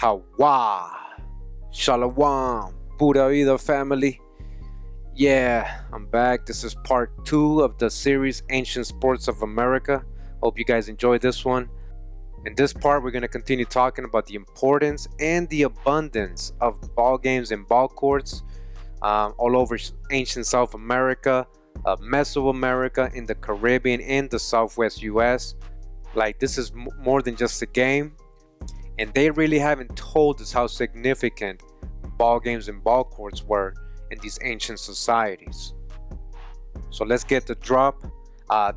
Hawah, Shalom, Pura Vida family. Yeah, I'm back. This is part 2 of the series Ancient Sports of America. Hope you guys enjoyed this one. In this part, we're going to continue talking about the importance and the abundance of ball games and ball courts all over ancient South America, Mesoamerica, in the Caribbean, and the Southwest US. Like, this is more than just a game. And they really haven't told us how significant ball games and ball courts were in these ancient societies. So let's get the drop.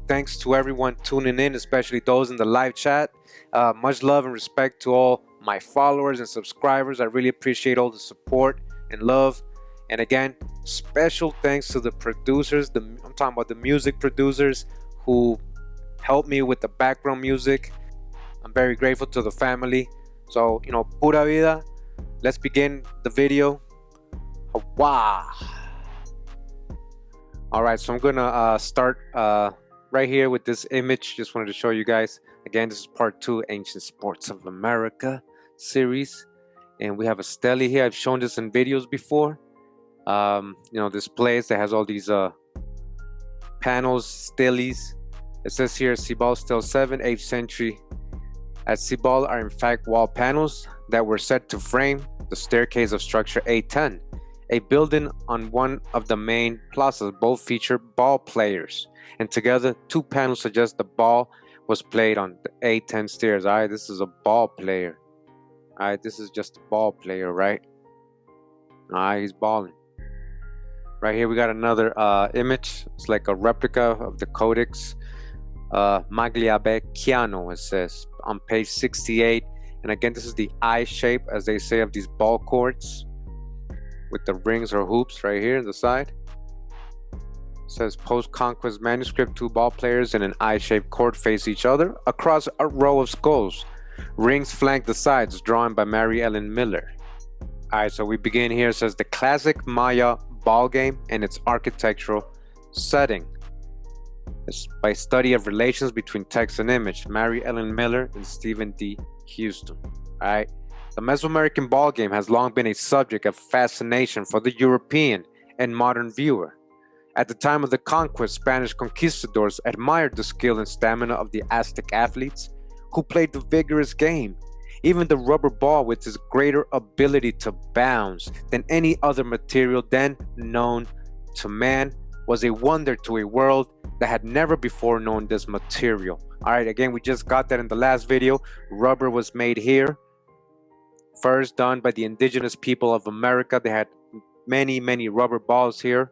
Thanks to everyone tuning in, especially those in the live chat. Much love and respect to all my followers and subscribers. I really appreciate all the support and love. And again, special thanks to the producers. I'm talking about the music producers who helped me with the background music. I'm very grateful to the family. So, Pura Vida, let's begin the video. Hawah. Alright, so I'm gonna start right here with this image. Just wanted to show you guys. Again, this is part 2, Ancient Sports of America series. And we have a stele here. I've shown this in videos before. This place that has all these panels, steles. It says here, Cibal Stele 7, 8th century. At Cibal are in fact wall panels that were set to frame the staircase of structure A10, a building on one of the main plazas. Both feature ball players, and together 2 panels suggest the ball was played on the A10 stairs. Alright, this is a ball player. Alright, this is just a ball player, right? Alright, he's balling. Right here we got another image. It's like a replica of the Codex Maniaxkbeatz, it says on page 68. And again, this is the I shape, as they say, of these ball courts with the rings or hoops right here on the side. It says post-conquest manuscript, 2 ball players in an I-shaped court face each other across a row of skulls. Rings flank the sides, drawn by Mary Ellen Miller. Alright, so we begin here. It says the classic Maya ball game and its architectural setting. It's by study of relations between text and image, Mary Ellen Miller and Stephen D. Houston. Alright, the Mesoamerican ball game has long been a subject of fascination for the European and modern viewer. At the time of the conquest, Spanish conquistadors admired the skill and stamina of the Aztec athletes who played the vigorous game. Even the rubber ball, with its greater ability to bounce than any other material then known to man, was a wonder to a world that had never before known this material. Alright, again, we just got that in the last video. Rubber was made here, first done by the indigenous people of America. They had many rubber balls here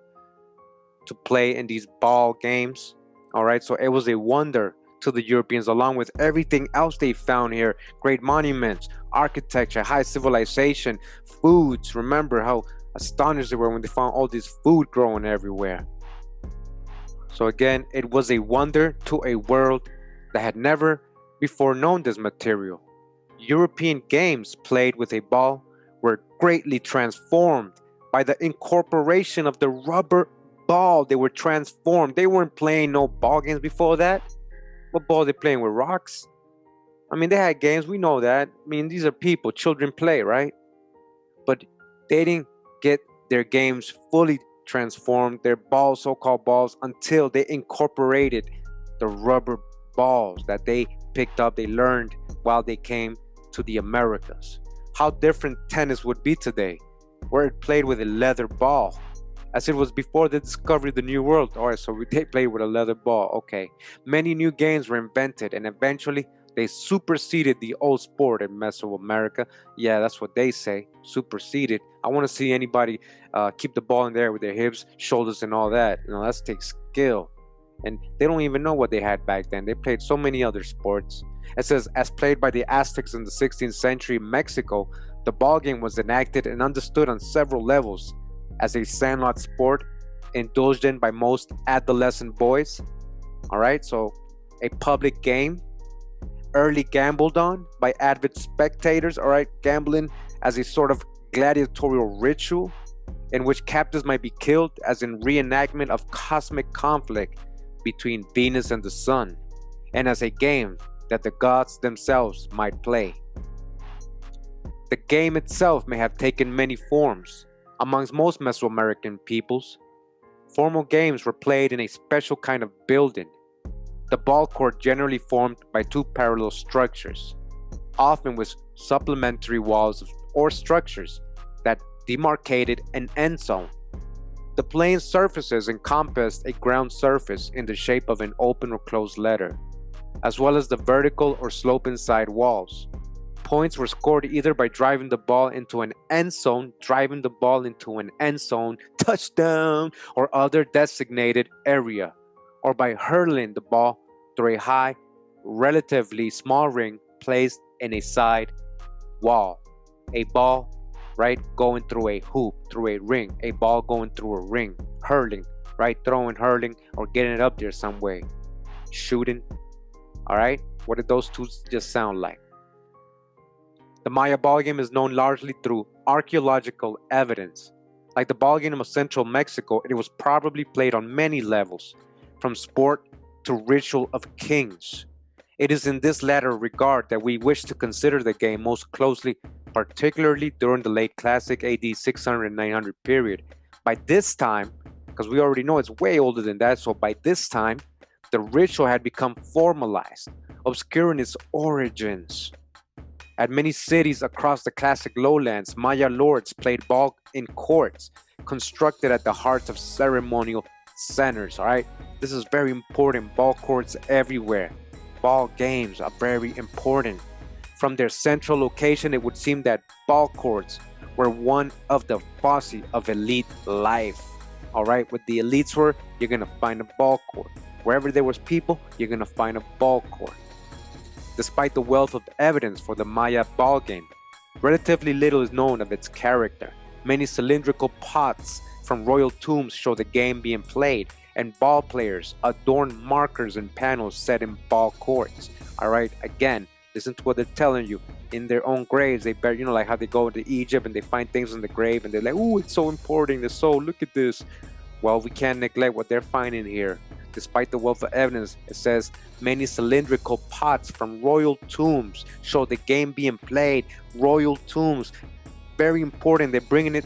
to play in these ball games. Alright, so it was a wonder to the Europeans, along with everything else they found here. Great monuments, architecture, high civilization, foods. Remember how astonished they were when they found all this food growing everywhere. So again, it was a wonder to a world that had never before known this material. European games played with a ball were greatly transformed by the incorporation of the rubber ball. They were transformed. They weren't playing no ball games before that. What ball they playing with? Rocks? I mean, they had games, we know that. I mean, these are people, children play, right? But they didn't get their games fully transformed, their balls, so-called balls, until they incorporated the rubber balls that they picked up, they learned while they came to the Americas. How different tennis would be today, where it played with a leather ball, as it was before the discovery of the New World. Alright, so they played with a leather ball. Okay, many new games were invented, and eventually they superseded the old sport in Mesoamerica. Yeah, that's what they say, superseded. I want to see anybody keep the ball in there with their hips, shoulders, and all that. That takes skill. And they don't even know what they had back then. They played so many other sports. It says, as played by the Aztecs in the 16th century Mexico, the ball game was enacted and understood on several levels as a sandlot sport indulged in by most adolescent boys. Alright, so a public game, early gambled on by avid spectators. Alright, gambling as a sort of gladiatorial ritual in which captives might be killed, as in reenactment of cosmic conflict between Venus and the sun, and as a game that the gods themselves might play. The The game itself may have taken many forms. Amongst most Mesoamerican peoples, formal games were played in a special kind of building. The ball court generally formed by two parallel structures, often with supplementary walls or structures that demarcated an end zone. The playing surfaces encompassed a ground surface in the shape of an open or closed letter, as well as the vertical or sloping side walls. Points were scored either by driving the ball into an end zone, touchdown, or other designated area, or by hurling the ball through a high, relatively small ring placed in a side wall. A ball, right, going through a hoop, through a ring, a ball going through a ring, hurling, right, throwing, hurling, or getting it up there some way, shooting. All right, what did those two just sound like? The Maya ball game is known largely through archaeological evidence. Like the ball game of central Mexico, it was probably played on many levels, from sport to ritual of kings. It is in this latter regard that we wish to consider the game most closely, particularly during the late classic AD 600 and 900 period. By this time, because we already know it's way older than that, so by this time, the ritual had become formalized, obscuring its origins. At many cities across the classic lowlands, Maya lords played ball in courts constructed at the heart of ceremonial centers. All right, this is very important. Ball courts everywhere. Ball games are very important. From their central location, it would seem that ball courts were one of the foci of elite life. All right, what the elites were, you're gonna find a ball court. Wherever there was people, you're gonna find a ball court. Despite the wealth of evidence for the Maya ball game, relatively little is known of its character. Many cylindrical pots from royal tombs show the game being played, and ball players adorn markers and panels set in ball courts. All right, again, listen to what they're telling you. In their own graves, they bury, like how they go into Egypt and they find things in the grave and they're like, "Ooh, it's so important. It's so, look at this." Well, we can't neglect what they're finding here. Despite the wealth of evidence, it says many cylindrical pots from royal tombs show the game being played. Royal tombs, very important. They're bringing it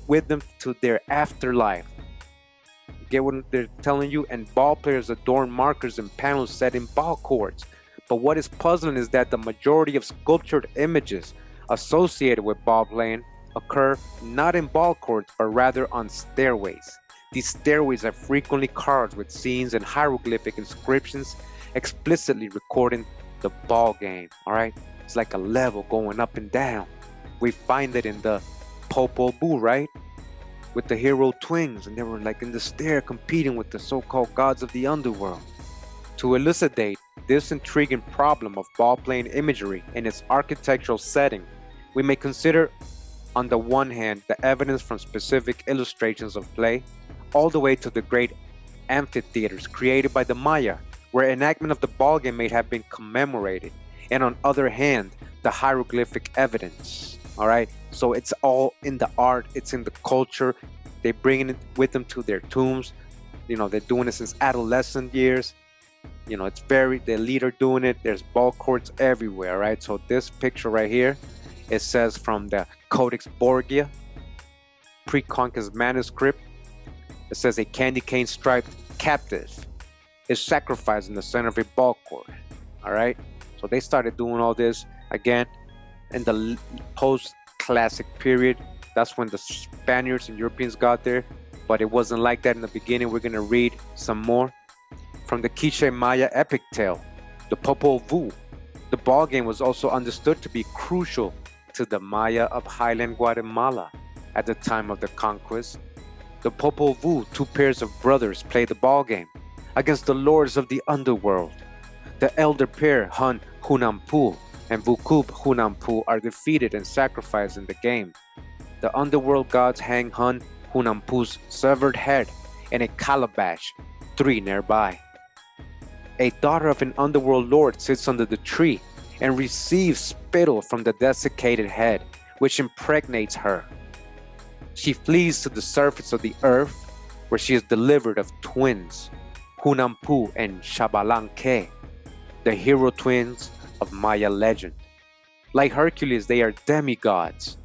with them to their afterlife. You get what they're telling you? And ball players adorn markers and panels set in ball courts. But what is puzzling is that the majority of sculptured images associated with ball playing occur not in ball courts, but rather on stairways. These stairways are frequently carved with scenes and hieroglyphic inscriptions explicitly recording the ball game. All right, it's like a level going up and down. We find it in the Popol Vuh, right, with the hero twins, and they were like in the stair competing with the so-called gods of the underworld. To elucidate this intriguing problem of ball-playing imagery in its architectural setting, we may consider, on the one hand, the evidence from specific illustrations of play, all the way to the great amphitheaters created by the Maya, where enactment of the ballgame may have been commemorated, and on other hand, the hieroglyphic evidence. All right, so it's all in the art, it's in the culture. They bring it with them to their tombs. They're doing it since adolescent years. It's the elite are doing it. There's ball courts everywhere, right? So this picture right here, it says from the Codex Borgia, pre-conquest manuscript. It says a candy cane striped captive is sacrificed in the center of a ball court. All right, so they started doing all this again in the post-classic period. That's when the Spaniards and Europeans got there, but it wasn't like that in the beginning. We're gonna read some more from the Quiche Maya epic tale, the Popol Vuh. The ball game was also understood to be crucial to the Maya of highland Guatemala at the time of the conquest. The Popol Vuh, two pairs of brothers, play the ball game against the lords of the underworld. The elder pair, Hun Hunampu and Vukub Hunampu, are defeated and sacrificed in the game. The underworld gods hang Hun Hunampu's severed head in a calabash, 3 nearby. A daughter of an underworld lord sits under the tree and receives spittle from the desiccated head, which impregnates her. She flees to the surface of the earth, where she is delivered of twins, Hunampu and Shabalanque, the hero twins of Maya legend. Like Hercules, they are demigods.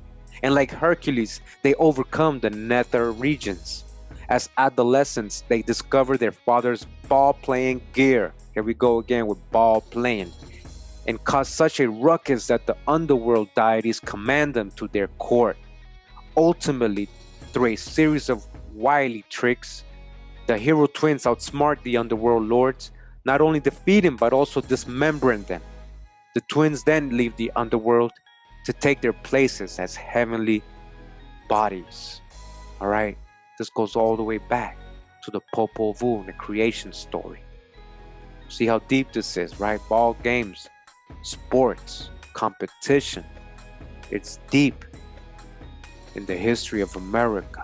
And like Hercules, they overcome the nether regions. As adolescents, they discover their father's ball-playing gear. Here we go again with ball playing. And cause such a ruckus that the underworld deities command them to their court. Ultimately, through a series of wily tricks, the hero twins outsmart the underworld lords, not only defeating but also dismembering them. The twins then leave the underworld to take their places as heavenly bodies. Alright, this goes all the way back to the Popol Vuh and the creation story. See how deep this is, right? Ball games, sports, competition. It's deep in the history of America.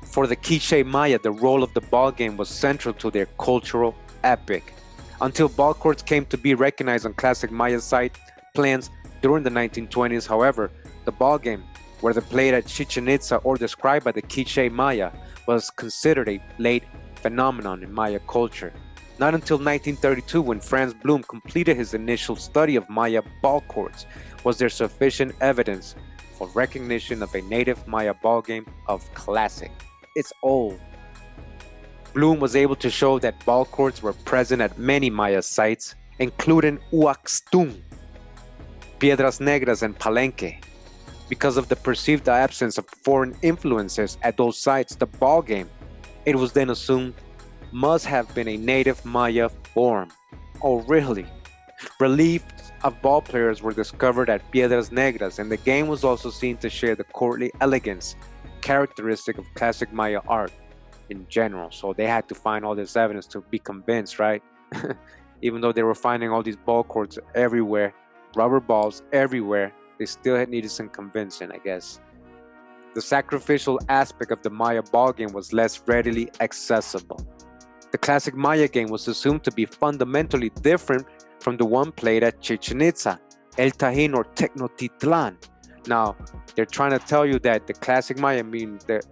For the Quiche Maya, the role of the ball game was central to their cultural epic. Until ball courts came to be recognized on classic Maya site plans during the 1920s, however, the ball game, whether played at Chichen Itza or described by the Quiche Maya, was considered a late phenomenon in Maya culture. Not until 1932, when Franz Blum completed his initial study of Maya ball courts, was there sufficient evidence for recognition of a native Maya ball game of classic. It's old. Blum was able to show that ball courts were present at many Maya sites, including Uaxtún, Piedras Negras, and Palenque. Because of the perceived absence of foreign influences at those sites, the ball game, it was then assumed, must have been a native Maya form. Oh, really? Reliefs of ball players were discovered at Piedras Negras, and the game was also seen to share the courtly elegance characteristic of classic Maya art in general. So they had to find all this evidence to be convinced, right? Even though they were finding all these ball courts everywhere, rubber balls everywhere, they still had needed some convincing, I guess. The sacrificial aspect of the Maya ball game was less readily accessible. The classic Maya game was assumed to be fundamentally different from the one played at Chichen Itza, El Tajín, or Tecnotitlan. Now, they're trying to tell you that the classic Maya, I mean, the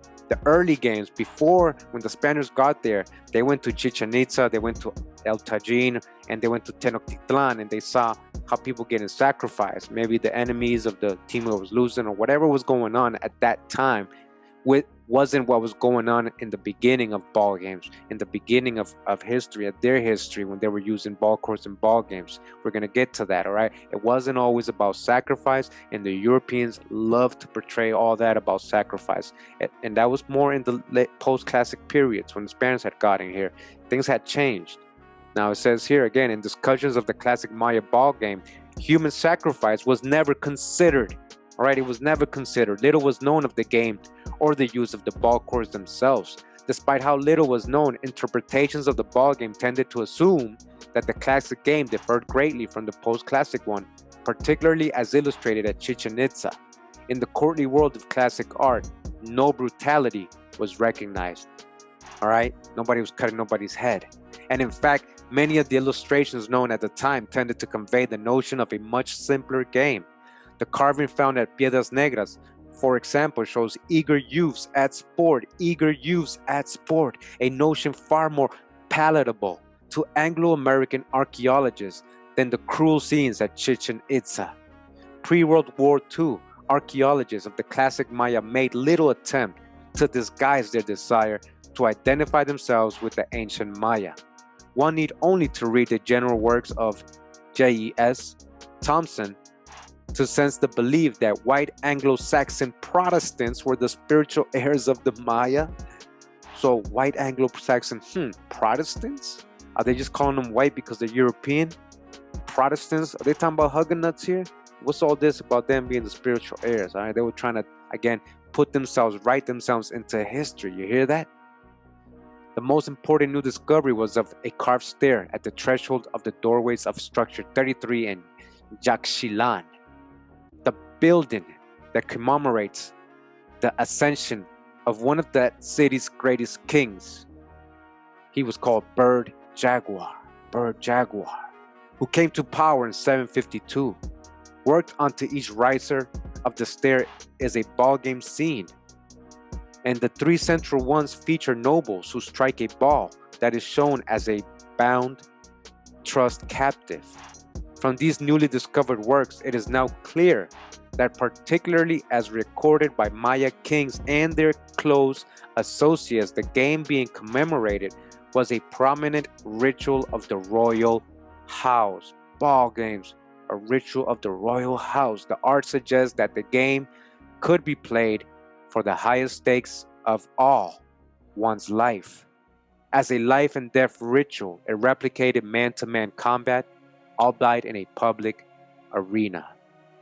early games, before, when the Spaniards got there, they went to Chichen Itza, they went to El Tajín, and they went to Tenochtitlan, and they saw how people getting sacrificed. Maybe the enemies of the team that was losing, or whatever was going on at that time, wasn't what was going on in the beginning of ball games, in the beginning of history, of their history, when they were using ball courts and ball games. We're going to get to that, all right? It wasn't always about sacrifice, and the Europeans loved to portray all that about sacrifice. And that was more in the late post-classic periods, when the Spaniards had gotten here. Things had changed. Now it says here again, in discussions of the classic Maya ball game, human sacrifice was never considered. All right, it was never considered. Little was known of the game or the use of the ball courts themselves. Despite how little was known, interpretations of the ball game tended to assume that the classic game differed greatly from the post-classic one, particularly as illustrated at Chichen Itza. In the courtly world of classic art, no brutality was recognized. All right, nobody was cutting nobody's head. And in fact, many of the illustrations known at the time tended to convey the notion of a much simpler game. The carving found at Piedras Negras, for example, shows eager youths at sport, a notion far more palatable to Anglo-American archaeologists than the cruel scenes at Chichen Itza. Pre-World War II, archaeologists of the classic Maya made little attempt to disguise their desire to identify themselves with the ancient Maya. One need only to read the general works of J.E.S. Thompson to sense the belief that white Anglo-Saxon Protestants were the spiritual heirs of the Maya. So white Anglo-Saxon, Protestants? Are they just calling them white because they're European? Protestants? Are they talking about hugging nuts here? What's all this about them being the spiritual heirs? All right, they were trying to, again, write themselves into history. You hear that? The most important new discovery was of a carved stair at the threshold of the doorways of structure 33 in Yaxchilan, the building that commemorates the ascension of one of that city's greatest kings. He was called Bird Jaguar, who came to power in 752. Worked onto each riser of the stair is a ball game scene, and the three central ones feature nobles who strike a ball that is shown as a bound trust captive. From these newly discovered works, it is now clear that, particularly as recorded by Maya kings and their close associates, the game being commemorated was a prominent ritual of the royal house. Ball games, a ritual of the royal house. The art suggests that the game could be played for the highest stakes of all, one's life. As a life and death ritual, it replicated man-to-man combat, albeit in a public arena.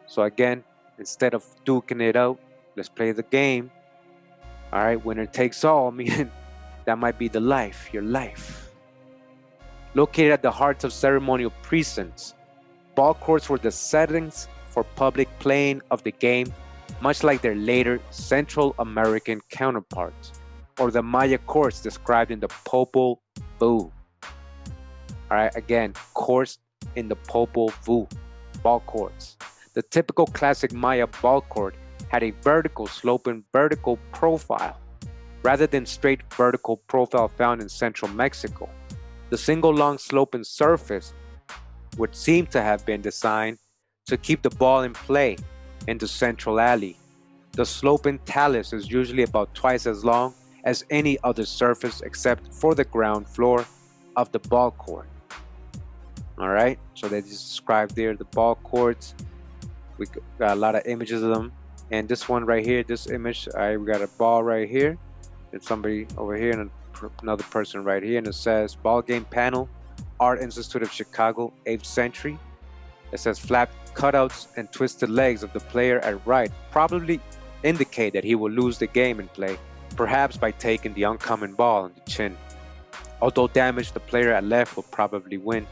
So again, instead of duking it out, let's play the game. All right, winner takes all, meaning that might be the life, your life. Located at the hearts of ceremonial precincts, ball courts were the settings for public playing of the game, much like their later Central American counterparts, or the Maya courts described in the Popol Vuh. All right, again, courts in the Popol Vuh, ball courts. The typical classic Maya ball court had a vertical sloping vertical profile, rather than straight vertical profile found in central Mexico. The single long sloping surface would seem to have been designed to keep the ball in play in the central alley. The sloping talus is usually about twice as long as any other surface except for the ground floor of the ball court. All right, so they just described there the ball courts. We got a lot of images of them, and this one right here, this image, we got a ball right here, and somebody over here, and another person right here, and it says ball game panel, Art Institute of Chicago, 8th century. It says flat cutouts and twisted legs of the player at right probably indicate that he will lose the game in play, perhaps by taking the uncommon ball on the chin. Although damaged, the player at left will probably win.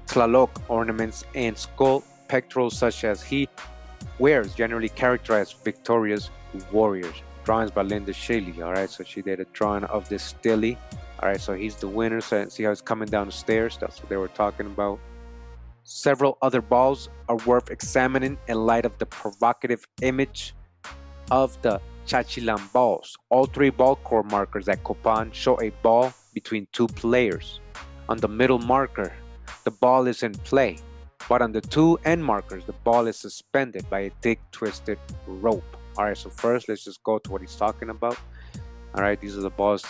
Tlaloc ornaments and skull pectorals such as he wears generally characterize victorious warriors. Drawings by Linda Shelley. All right, so she did a drawing of this stilly. All right, so he's the winner. So see how he's coming down the stairs? That's what they were talking about. Several other balls are worth examining in light of the provocative image of the Chachilan balls. All three ball court markers at Copan show a ball between two players. On the middle marker, the ball is in play, but on the two end markers, the ball is suspended by a thick twisted rope. All right, so first let's just go to what he's talking about. All right, these are the balls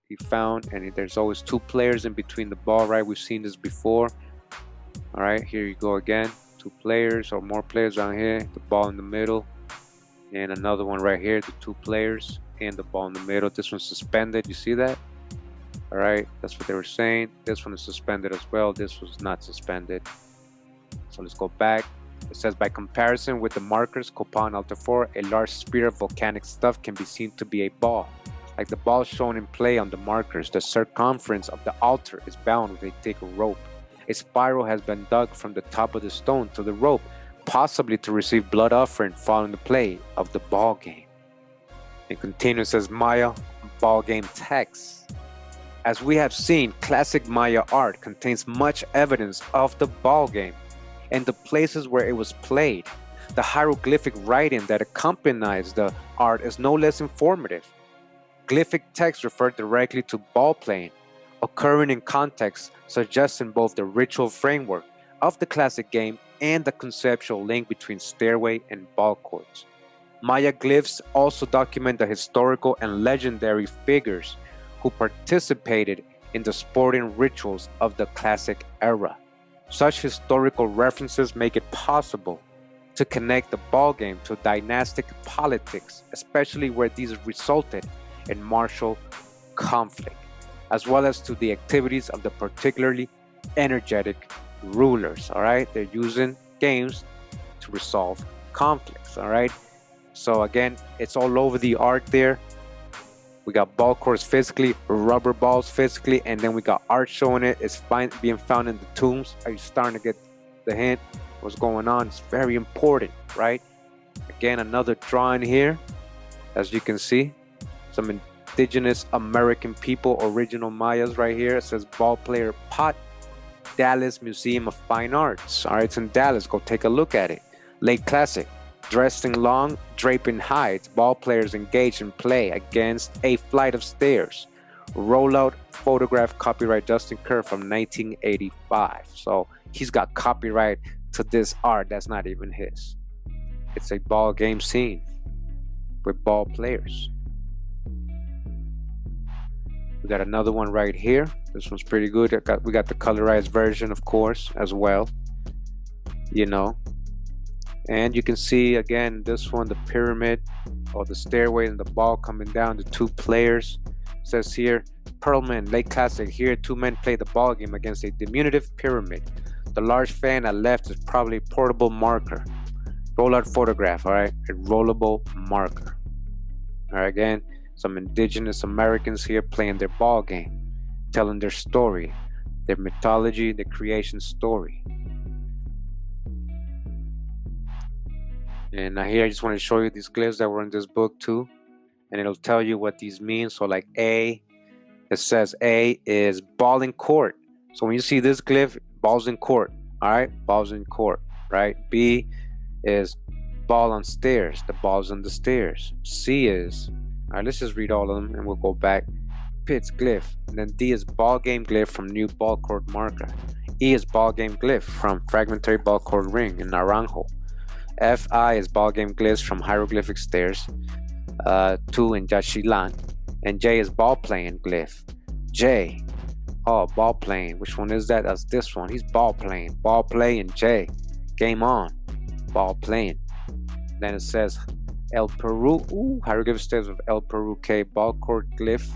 he found, and there's always two players in between the ball, right? We've seen this before. All right, here you go again. Two players or more players down here, the ball in the middle, and another one right here, the two players and the ball in the middle. This one's suspended, you see that? All right, that's what they were saying. This one is suspended as well. This was not suspended. So let's go back. It says, by comparison with the markers, Copan Alta 4, a large sphere of volcanic stuff can be seen to be a ball. Like the ball shown in play on the markers, the circumference of the altar is bound with a thick rope. A spiral has been dug from the top of the stone to the rope, possibly to receive blood offering following the play of the ball game. It continues, says Maya ball game text. As we have seen, classic Maya art contains much evidence of the ball game and the places where it was played. The hieroglyphic writing that accompanies the art is no less informative. Glyphic texts refer directly to ball playing, occurring in contexts suggesting both the ritual framework of the classic game and the conceptual link between stairway and ball courts. Maya glyphs also document the historical and legendary figures who participated in the sporting rituals of the classic era. Such historical references make it possible to connect the ball game to dynastic politics, especially where these resulted in martial conflict, as well as to the activities of the particularly energetic rulers. All right, they're using games to resolve conflicts. All right, so again, it's all over the art there. We got ball courts physically, rubber balls physically, and then we got art showing it. It's being found in the tombs. Are you starting to get the hint? What's going on? It's very important, right? Again, another drawing here. As you can see, some indigenous American people, original Mayas right here. It says ball player pot, Dallas Museum of Fine Arts. All right, it's in Dallas. Go take a look at it. Late classic. Dressed in long, draping hides, ball players engage in play against a flight of stairs. rollout photograph, copyright Justin Kerr from 1985. So he's got copyright to this art that's not even his. It's a ball game scene with ball players. We got another one right here. This one's pretty good. We got the colorized version, of course, as well. You know, and you can see again this one, the pyramid or the stairway and the ball coming down. The two players. It says here, Perlman, Lake Classic. Here, two men play the ball game against a diminutive pyramid. The large fan at left is probably a portable marker. Rollout photograph, all right, a rollable marker. All right, again, some indigenous Americans here playing their ball game, telling their story, their mythology, their creation story. And here I just want to show you these glyphs that were in this book too, and it'll tell you what these mean. So like A, it says A is ball in court. So when you see this glyph, balls in court, all right, balls in court, right? B is ball on stairs, the ball's on the stairs. C is, all right, let's just read all of them and we'll go back. Pitts glyph, and then D is ball game glyph from new ball court marker. E is ball game glyph from fragmentary ball court ring in Naranjo. Fi is ball game glyphs from hieroglyphic stairs 2 in Jachilan, and J is ball playing glyph. J, oh, ball playing, which one is that? That's this one. He's ball playing, ball playing. J, game on, ball playing. Then it says El Peru, hieroglyphic stairs of El Peru. K, ball court glyph.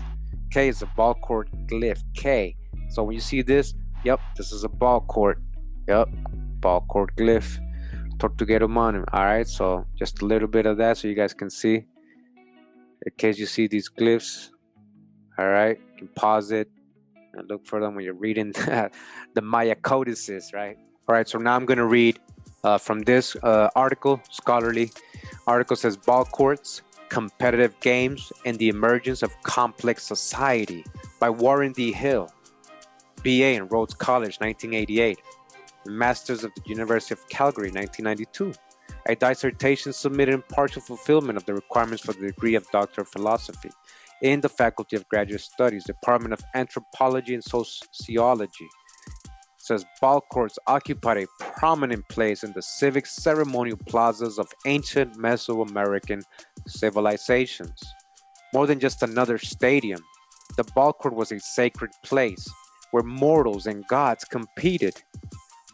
K is a ball court glyph. K, so when you see this, yep, this is a ball court. Yep, ball court glyph. Tortuguero monument. All right, so just a little bit of that so you guys can see in case you see these glyphs. All right, you can pause it and look for them when you're reading the Maya codices, right? All right, so now I'm going to read from this article, scholarly article. Says ball courts, competitive games, and the emergence of complex society by Warren D. Hill, BA in Rhodes College, 1988. Masters of the University of Calgary, 1992. A dissertation submitted in partial fulfillment of the requirements for the degree of Doctor of Philosophy in the Faculty of Graduate Studies, Department of Anthropology and Sociology. It says ball courts occupied a prominent place in the civic ceremonial plazas of ancient Mesoamerican civilizations. More than just another stadium, the ball court was a sacred place where mortals and gods competed.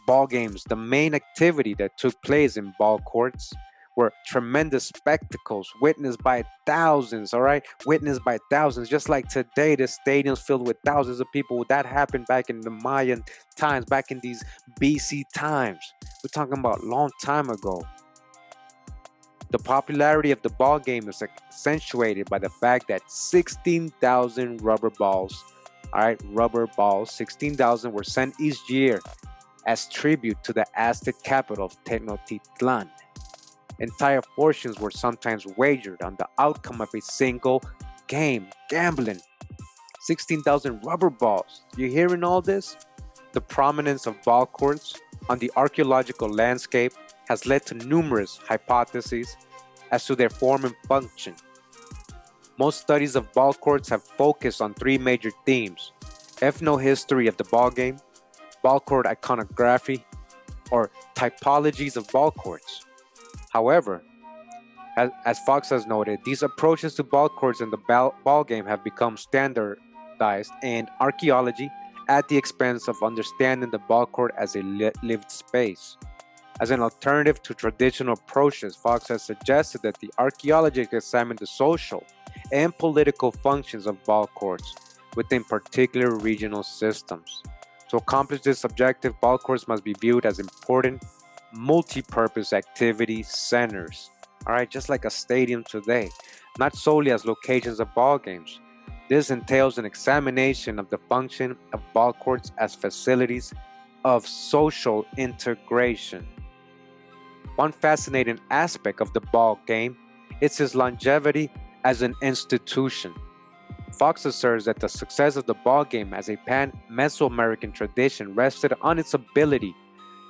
Ball games, the main activity that took place in ball courts, were tremendous spectacles witnessed by thousands, all right? Witnessed by thousands. Just like today, the stadium's filled with thousands of people. That happened back in the Mayan times, back in these BC times. We're talking about a long time ago. The popularity of the ball game is accentuated by the fact that 16,000 rubber balls, all right, rubber balls, 16,000 were sent each year as tribute to the Aztec capital of Tenochtitlan. Entire fortunes were sometimes wagered on the outcome of a single game, gambling. 16,000 rubber balls. You hearing all this? The prominence of ball courts on the archaeological landscape has led to numerous hypotheses as to their form and function. Most studies of ball courts have focused on three major themes: ethnohistory of the ball game, ball court iconography, or typologies of ball courts. However, as Fox has noted, these approaches to ball courts and the ball game have become standardized in archaeology at the expense of understanding the ball court as a lived space. As an alternative to traditional approaches, Fox has suggested that the archaeologists examine the social and political functions of ball courts within particular regional systems. To accomplish this objective, ball courts must be viewed as important multi-purpose activity centers, all right, just like a stadium today, not solely as locations of ball games. This entails an examination of the function of ball courts as facilities of social integration. One fascinating aspect of the ball game is its longevity as an institution. Fox asserts that the success of the ball game as a pan-Mesoamerican tradition rested on its ability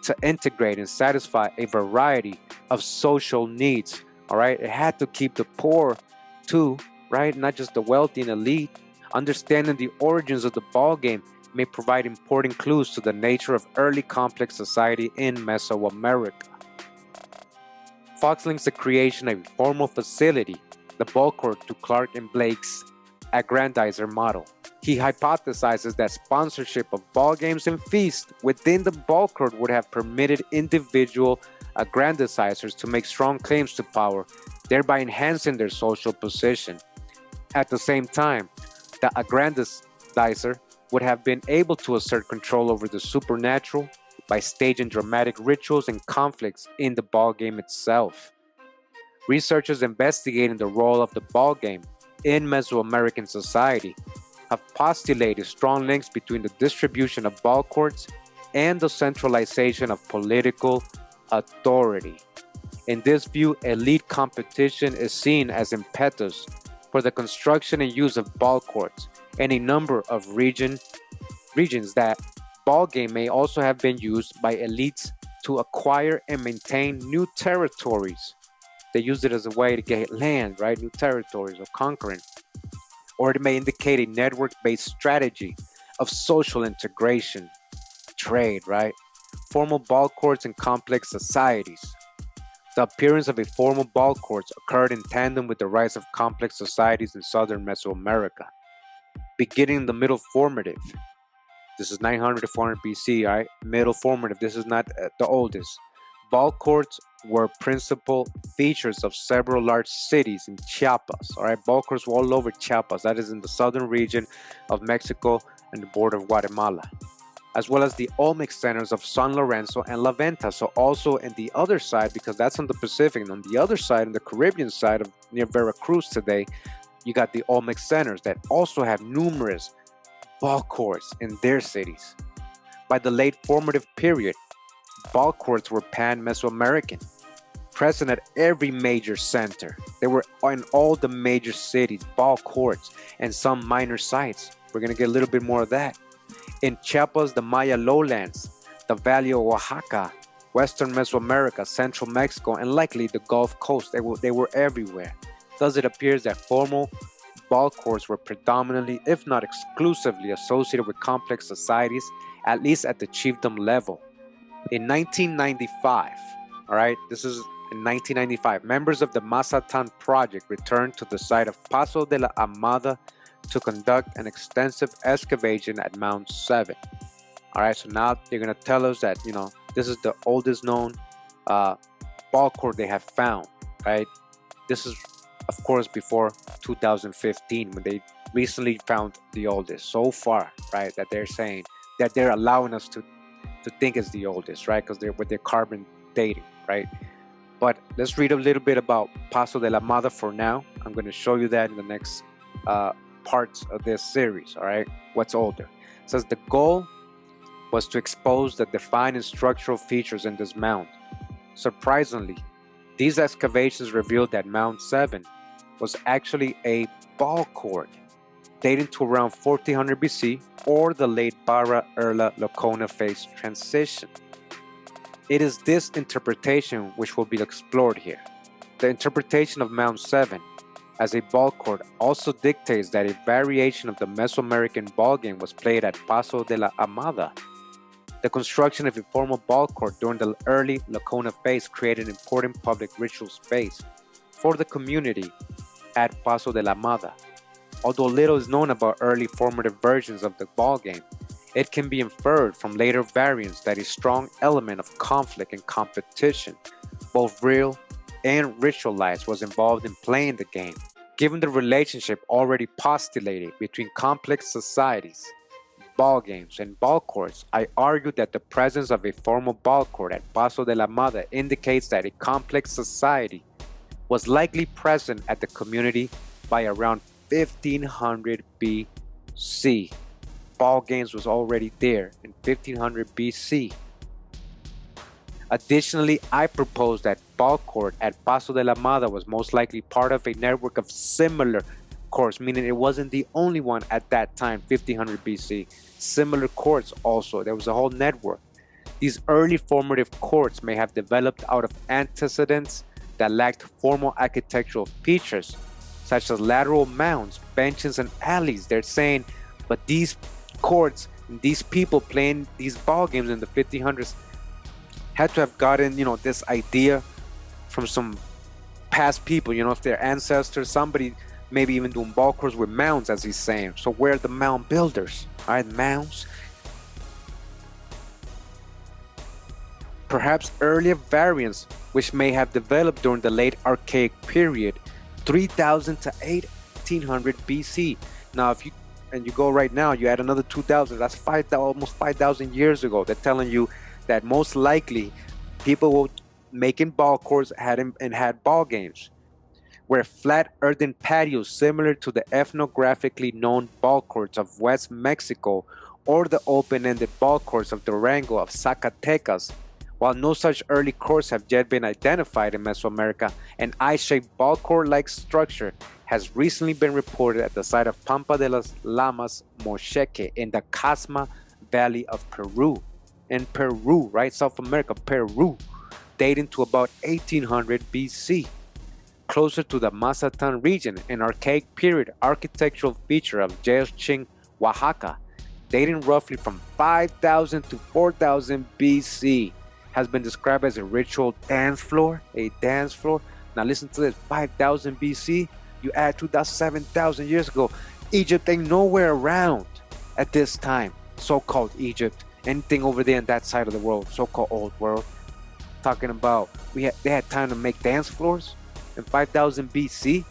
to integrate and satisfy a variety of social needs. All right, it had to keep the poor too, right? Not just the wealthy and elite. Understanding the origins of the ball game may provide important clues to the nature of early complex society in Mesoamerica. Fox links the creation of a formal facility, the ball court, to Clark and Blake's aggrandizer model. He hypothesizes that sponsorship of ball games and feasts within the ball court would have permitted individual aggrandizers to make strong claims to power, thereby enhancing their social position. At the same time, the aggrandizer would have been able to assert control over the supernatural by staging dramatic rituals and conflicts in the ball game itself. Researchers investigating the role of the ball game in Mesoamerican society have postulated strong links between the distribution of ball courts and the centralization of political authority. In this view, elite competition is seen as impetus for the construction and use of ball courts, and a number of regions that ball game may also have been used by elites to acquire and maintain new territories. They use it as a way to get land, right? New territories or conquering. Or it may indicate a network-based strategy of social integration, trade, right? Formal ball courts in complex societies. The appearance of a formal ball courts occurred in tandem with the rise of complex societies in southern Mesoamerica. Beginning in the Middle Formative. This is 900 to 400 BC, right? Middle Formative. This is not the oldest. Ball courts were principal features of several large cities in Chiapas. All right, ball courts were all over Chiapas. That is in the southern region of Mexico and the border of Guatemala, as well as the Olmec centers of San Lorenzo and La Venta. So also in the other side, because that's on the Pacific, and on the other side, on the Caribbean side of near Veracruz today, you got the Olmec centers that also have numerous ball courts in their cities. By the late formative period, ball courts were pan-Mesoamerican, present at every major center. They were in all the major cities, ball courts, and some minor sites. We're going to get a little bit more of that. In Chiapas, the Maya lowlands, the Valley of Oaxaca, Western Mesoamerica, Central Mexico, and likely the Gulf Coast, they were everywhere. Thus, it appears that formal ball courts were predominantly, if not exclusively, associated with complex societies, at least at the chiefdom level. In 1995, all right, this is in 1995, members of the Mazatlan Project returned to the site of Paso de la Amada to conduct an extensive excavation at Mount 7. All right, so now they're going to tell us that, this is the oldest known ball court they have found, right? This is, of course, before 2015, when they recently found the oldest so far, right? That they're saying that they're allowing us to think is the oldest, right? Because they're with their carbon dating, right? But let's read a little bit about Paso de la Amada for now. I'm going to show you that in the next parts of this series, all right? What's older? It says the goal was to expose the defined and structural features in this mound. Surprisingly, these excavations revealed that Mount 7 was actually a ball court dating to around 1400 BC or the late Barra Erla Lacona phase transition. It is this interpretation which will be explored here. The interpretation of Mount 7 as a ball court also dictates that a variation of the Mesoamerican ball game was played at Paso de la Amada. The construction of a formal ball court during the early Lacona phase created an important public ritual space for the community at Paso de la Amada. Although little is known about early formative versions of the ball game, it can be inferred from later variants that a strong element of conflict and competition, both real and ritualized, was involved in playing the game. Given the relationship already postulated between complex societies, ball games, and ball courts, I argue that the presence of a formal ball court at Paso de la Amada indicates that a complex society was likely present at the community by around 1500 BC. Ball games was already there in 1500 BC. Additionally, I propose that ball court at Paso de la Amada was most likely part of a network of similar courts, meaning it wasn't the only one at that time, 1500 BC. Similar courts also, there was a whole network. These early formative courts may have developed out of antecedents that lacked formal architectural features, such as lateral mounds, benches, and alleys. They're saying, but these courts, these people playing these ball games in the 1500s had to have gotten, this idea from some past people, if their ancestors, somebody maybe even doing ball courts with mounds, as he's saying. So where are the mound builders? All right, mounds. Perhaps earlier variants which may have developed during the late Archaic period, 3000 to 1800 BC. Now, if you go right now, you add another 2000, that's almost 5,000 years ago. They're telling you that most likely people were making ball courts had ball games, where flat earthen patios similar to the ethnographically known ball courts of West Mexico or the open-ended ball courts of Durango of Zacatecas. While no such early courts have yet been identified in Mesoamerica, an eye-shaped ball court-like structure has recently been reported at the site of Pampa de las Lamas, Mocheque, in the Casma Valley of Peru. In Peru, right? South America, Peru, dating to about 1800 BC. Closer to the Mazatlan region, an archaic period architectural feature of Yelchin, Oaxaca, dating roughly from 5000 to 4000 BC, has been described as a ritual dance floor. Now listen to this, 5000 BC, you add to that 7,000 years ago. Egypt ain't nowhere around at this time, so-called Egypt. Anything over there in that side of the world, so-called old world. Talking about they had time to make dance floors in 5000 BC.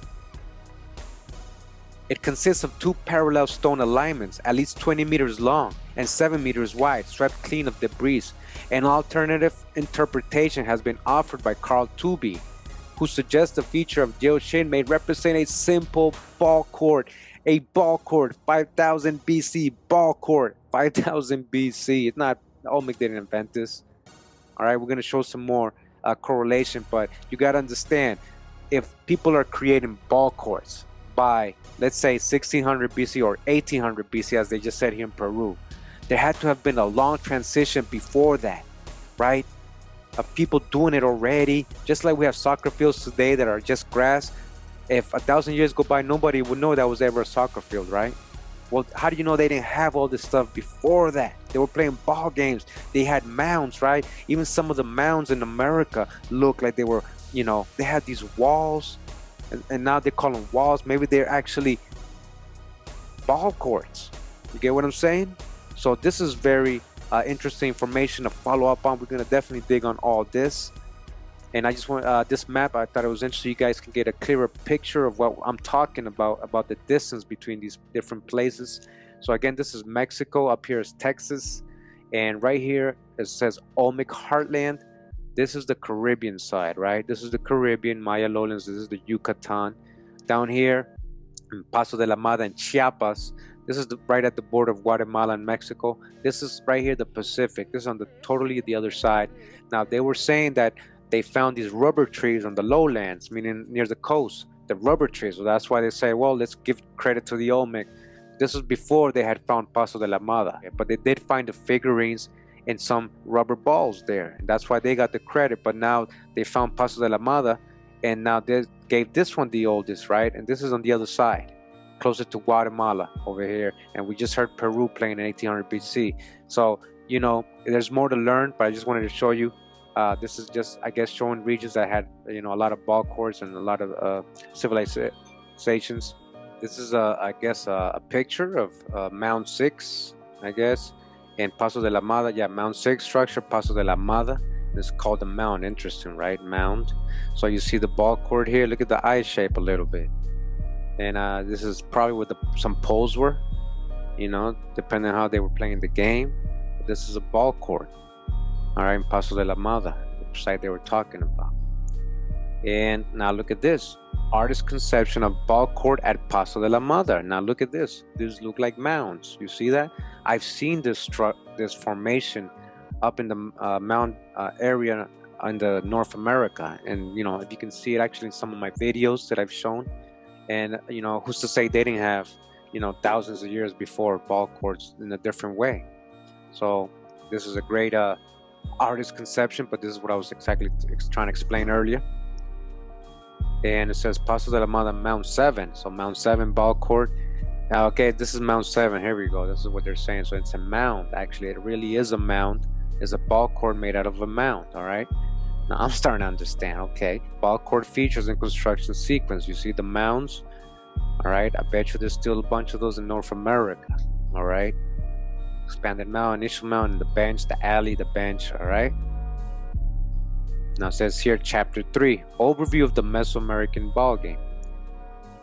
It consists of two parallel stone alignments, at least 20 meters long and 7 meters wide, swept clean of debris. An alternative interpretation has been offered by Carl Tooby, who suggests the feature of Yelchin may represent a simple ball court. A ball court, 5000 BC, ball court, 5000 BC. It's not, Olmec didn't invent this. All right, we're going to show some more correlation, but you got to understand, if people are creating ball courts by, let's say, 1600 BC or 1800 BC, as they just said here in Peru, there had to have been a long transition before that, right? Of people doing it already, just like we have soccer fields today that are just grass. If 1,000 years go by, nobody would know that was ever a soccer field, right? Well, how do you know they didn't have all this stuff before that? They were playing ball games. They had mounds, right? Even some of the mounds in America look like they were, they had these walls, and now they call them walls. Maybe they're actually ball courts. You get what I'm saying? So this is very interesting information to follow up on. We're going to definitely dig on all this. And I just want this map, I thought it was interesting. You guys can get a clearer picture of what I'm talking about the distance between these different places. So again, this is Mexico. Up here is Texas. And right here, it says Olmec Heartland. This is the Caribbean side, right? This is the Caribbean, Maya lowlands. This is the Yucatan. Down here, in Paso de la Mada and Chiapas, this is right at the border of Guatemala and Mexico. This is right here, the Pacific. This is on totally the other side. Now, they were saying that they found these rubber trees on the lowlands, meaning near the coast, the rubber trees. So that's why they say, well, let's give credit to the Olmec. This was before they had found Paso de la Mada, but they did find the figurines and some rubber balls there. And that's why they got the credit. But now they found Paso de la Mada, and now they gave this one the oldest, right? And this is on the other side, closer to Guatemala over here. And we just heard Peru playing in 1800 BC. So, there's more to learn, but I just wanted to show you. This is just, I guess, showing regions that had, a lot of ball courts and a lot of civilizations. This is, I guess, a picture of Mound 6, I guess, and Paso de la Mada. Yeah, Mound 6 structure, Paso de la Mada. It's called a mound. Interesting, right? Mound. So you see the ball court here. Look at the eye shape a little bit. And this is probably where some poles were, depending on how they were playing the game. But this is a ball court. All right, in Paso de la Mada, the site they were talking about. And now look at this. Artist conception of ball court at Paso de la Mada. Now look at this. These look like mounds. You see that? I've seen this formation up in the mound area in the North America. And, if you can see it actually in some of my videos that I've shown. And, who's to say they didn't have, thousands of years before ball courts in a different way. So this is a great artist conception, but this is what I was exactly trying to explain earlier. And it says Paso de la Mata, Mount 7. So Mount 7 ball court. Okay, this is Mount 7. Here we go. This is what they're saying. So it's a mound. Actually, it really is a mound. It's a ball court made out of a mound. All right. Now I'm starting to understand. Okay. Ball court features and construction sequence. You see the mounds. All right. I bet you there's still a bunch of those in North America. All right. Expanded mound, initial mound, the bench, the alley, the bench. All right. Now it says here, Chapter 3, Overview of the Mesoamerican Ball Game.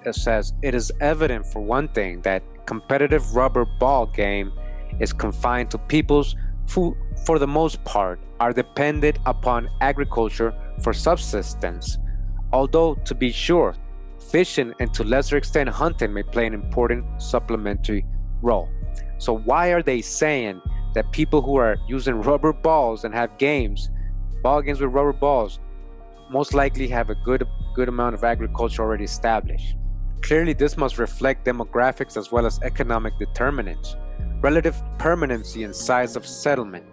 It says, it is evident for one thing that competitive rubber ball game is confined to peoples who, for the most part, are dependent upon agriculture for subsistence. Although, to be sure, fishing and to lesser extent hunting may play an important supplementary role. So why are they saying that people who are using rubber balls and have games, ball games with rubber balls, most likely have a good amount of agriculture already established? Clearly, this must reflect demographics as well as economic determinants, relative permanency and size of settlement,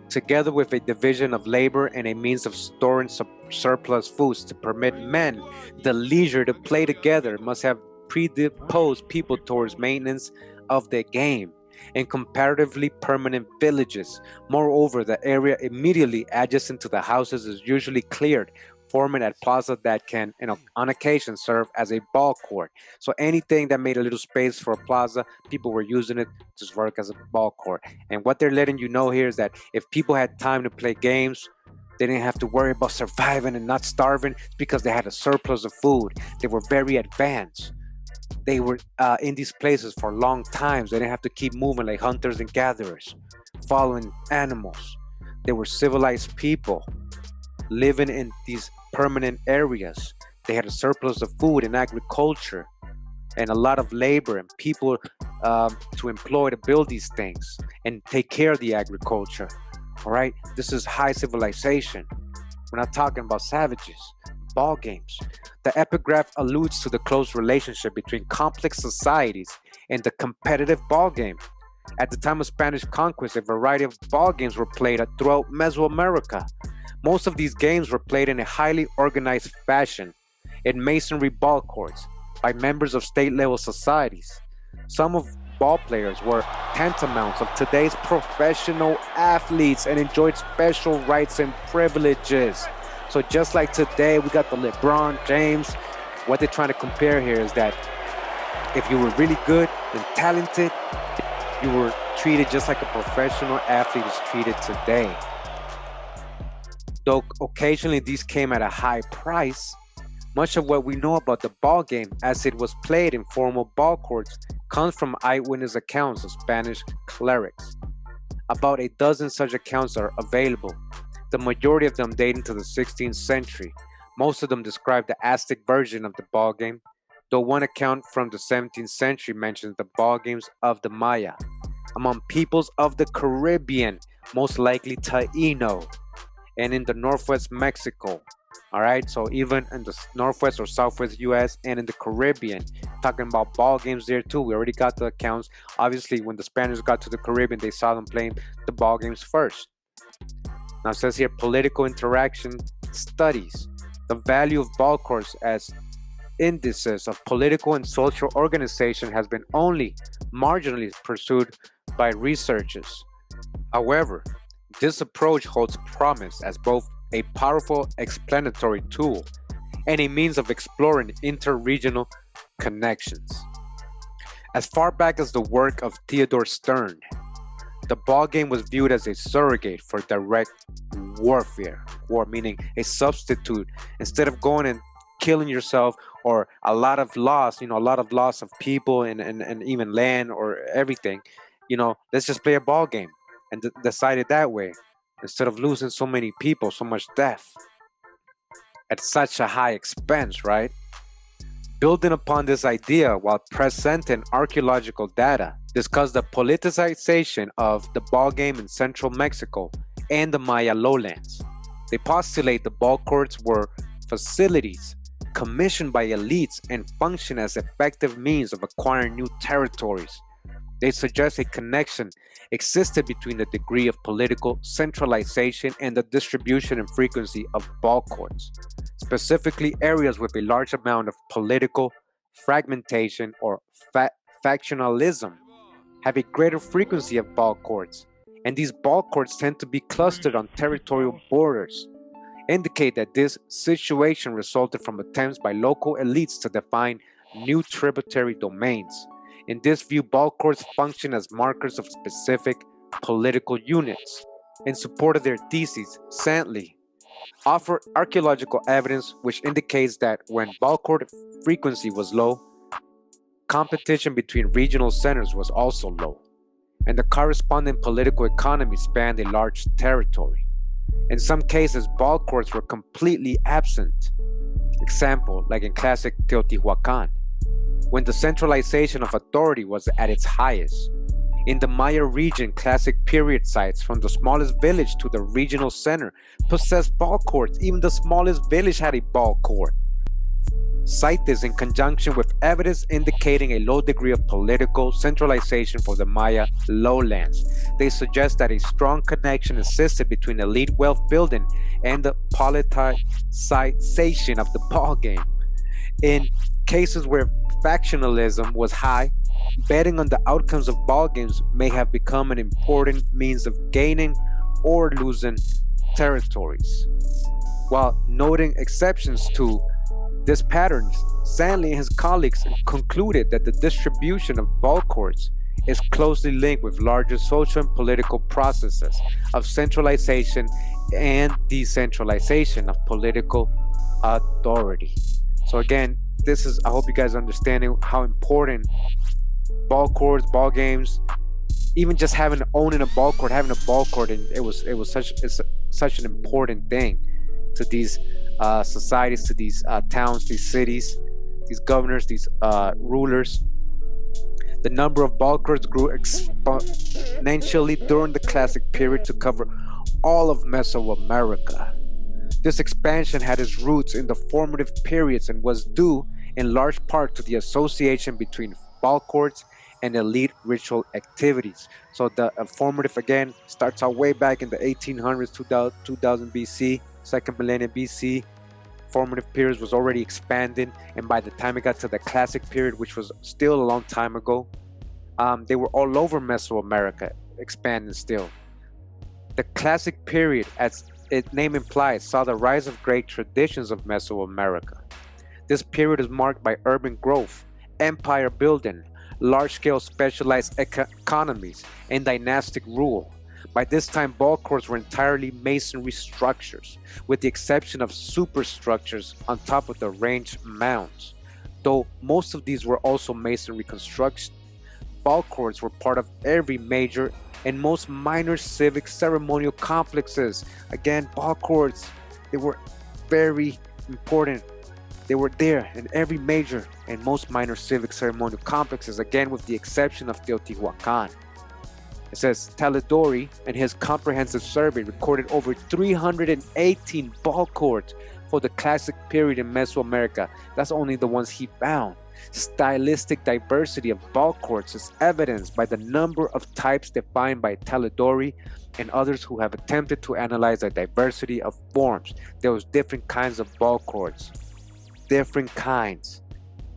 together with a division of labor and a means of storing surplus foods to permit men the leisure to play together, must have predisposed people towards maintenance of the game in comparatively permanent villages. Moreover, the area immediately adjacent to the houses is usually cleared, forming a plaza that can, on occasion, serve as a ball court. So anything that made a little space for a plaza, people were using it to work as a ball court. And what they're letting you know here is that if people had time to play games, they didn't have to worry about surviving and not starving because they had a surplus of food. They were very advanced. They were in these places for long times. They didn't have to keep moving like hunters and gatherers, following animals. They were civilized people living in these permanent areas. They had a surplus of food and agriculture and a lot of labor and people to employ to build these things and take care of the agriculture. All right, this is high civilization. We're not talking about savages. Ball games. The epigraph alludes to the close relationship between complex societies and the competitive ball game. At the time of Spanish conquest, a variety of ball games were played throughout Mesoamerica. Most of these games were played in a highly organized fashion in masonry ball courts by members of state-level societies. Some of ball players were tantamounts of today's professional athletes and enjoyed special rights and privileges. So just like today, we got the LeBron James. What they're trying to compare here is that if you were really good and talented, you were treated just like a professional athlete is treated today. Though occasionally these came at a high price, much of what we know about the ball game as it was played in formal ball courts comes from eyewitness accounts of Spanish clerics. About a dozen such accounts are available, the majority of them dating to the 16th century. Most of them describe the Aztec version of the ball game, though one account from the 17th century mentions the ball games of the Maya. Among peoples of the Caribbean, most likely Taino, and in the northwest Mexico. All right, so even in the northwest or southwest US and in the Caribbean, talking about ball games there too. We already got the accounts. Obviously, when the Spaniards got to the Caribbean, they saw them playing the ball games first. Now it says here, political interaction studies. The value of ball courts as indices of political and social organization has been only marginally pursued by researchers. However, this approach holds promise as both a powerful explanatory tool and a means of exploring interregional connections. As far back as the work of Theodore Stern, the ball game was viewed as a surrogate for direct warfare, war meaning a substitute. Instead of going and killing yourself or a lot of loss of people and even land or everything, let's just play a ball game and decide it that way instead of losing so many people, so much death at such a high expense, right? Building upon this idea while presenting archaeological data, discuss the politicization of the ball game in central Mexico and the Maya lowlands. They postulate the ball courts were facilities commissioned by elites and function as effective means of acquiring new territories. They suggest a connection existed between the degree of political centralization and the distribution and frequency of ball courts. specifically areas with a large amount of political fragmentation or factionalism, have a greater frequency of ball courts, and these ball courts tend to be clustered on territorial borders, indicate that this situation resulted from attempts by local elites to define new tributary domains. In this view, ball courts function as markers of specific political units. In support of their theses, Santley offer archaeological evidence which indicates that when ball court frequency was low, competition between regional centers was also low, and the corresponding political economy spanned a large territory. In some cases, ball courts were completely absent. Example, like in classic Teotihuacan, when the centralization of authority was at its highest. In the Maya region, classic period sites from the smallest village to the regional center possessed ball courts. Even the smallest village had a ball court. Cite this in conjunction with evidence indicating a low degree of political centralization for the Maya lowlands. They suggest that a strong connection existed between elite wealth building and the politicization of the ball game. In cases where factionalism was high, betting on the outcomes of ball games may have become an important means of gaining or losing territories. While noting exceptions to this pattern, Santley and his colleagues concluded that the distribution of ball courts is closely linked with larger social and political processes of centralization and decentralization of political authority. So again, this is, I hope you guys are understanding how important ball courts, ball games, even just owning a ball court, having a ball court, and it's such an important thing to these societies, to these towns, these cities, these governors, these rulers. The number of ball courts grew exponentially during the Classic period to cover all of Mesoamerica. This expansion had its roots in the formative periods and was due in large part to the association between ball courts and elite ritual activities. So the formative, again, starts out way back in the 1800s, 2000 BC, second millennium BC. Formative periods was already expanding, and by the time it got to the Classic period, which was still a long time ago, they were all over Mesoamerica, expanding still. The Classic period, as its name implies, saw the rise of great traditions of Mesoamerica. This period is marked by urban growth, empire building, large-scale specialized economies, and dynastic rule. By this time, ball courts were entirely masonry structures, with the exception of superstructures on top of the range mounds. Though most of these were also masonry constructions, ball courts were part of every major and most minor civic ceremonial complexes. Again, ball courts, they were very important. They were there in every major and most minor civic ceremonial complexes, again with the exception of Teotihuacan. It says Talidori, in his comprehensive survey, recorded over 318 ball courts for the Classic period in Mesoamerica. That's only the ones he found. Stylistic diversity of ball courts is evidenced by the number of types defined by Talidori and others who have attempted to analyze the diversity of forms. There was different kinds of ball courts. Different kinds.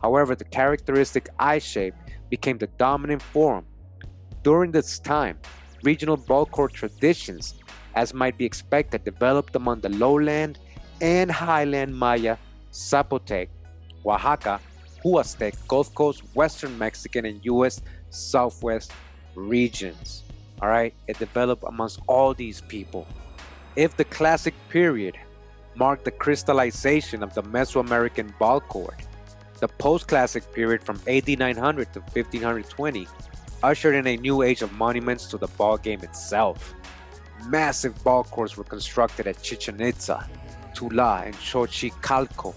However, the characteristic I shape became the dominant form. During this time, regional ball court traditions, as might be expected, developed among the lowland and highland Maya, Zapotec, Oaxaca, Huastec, Gulf Coast, Western Mexican, and U.S. Southwest regions. All right, it developed amongst all these people. If the Classic period marked the crystallization of the Mesoamerican ball court, the post-Classic period from AD 900 to 1520 ushered in a new age of monuments to the ball game itself. Massive ball courts were constructed at Chichen Itza, Tula, and Xochicalco.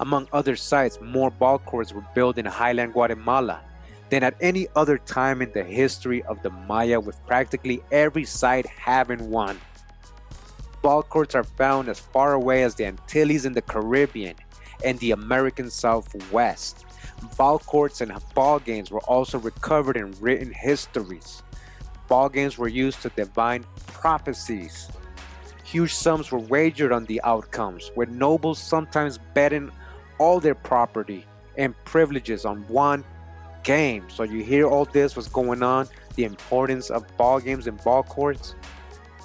Among other sites, more ball courts were built in highland Guatemala than at any other time in the history of the Maya, with practically every site having one. Ball courts are found as far away as the Antilles in the Caribbean and the American Southwest. Ball courts and ball games were also recovered in written histories. Ball games were used to divine prophecies. Huge sums were wagered on the outcomes, with nobles sometimes betting all their property and privileges on one game. So you hear all this, what's going on, the importance of ball games and ball courts.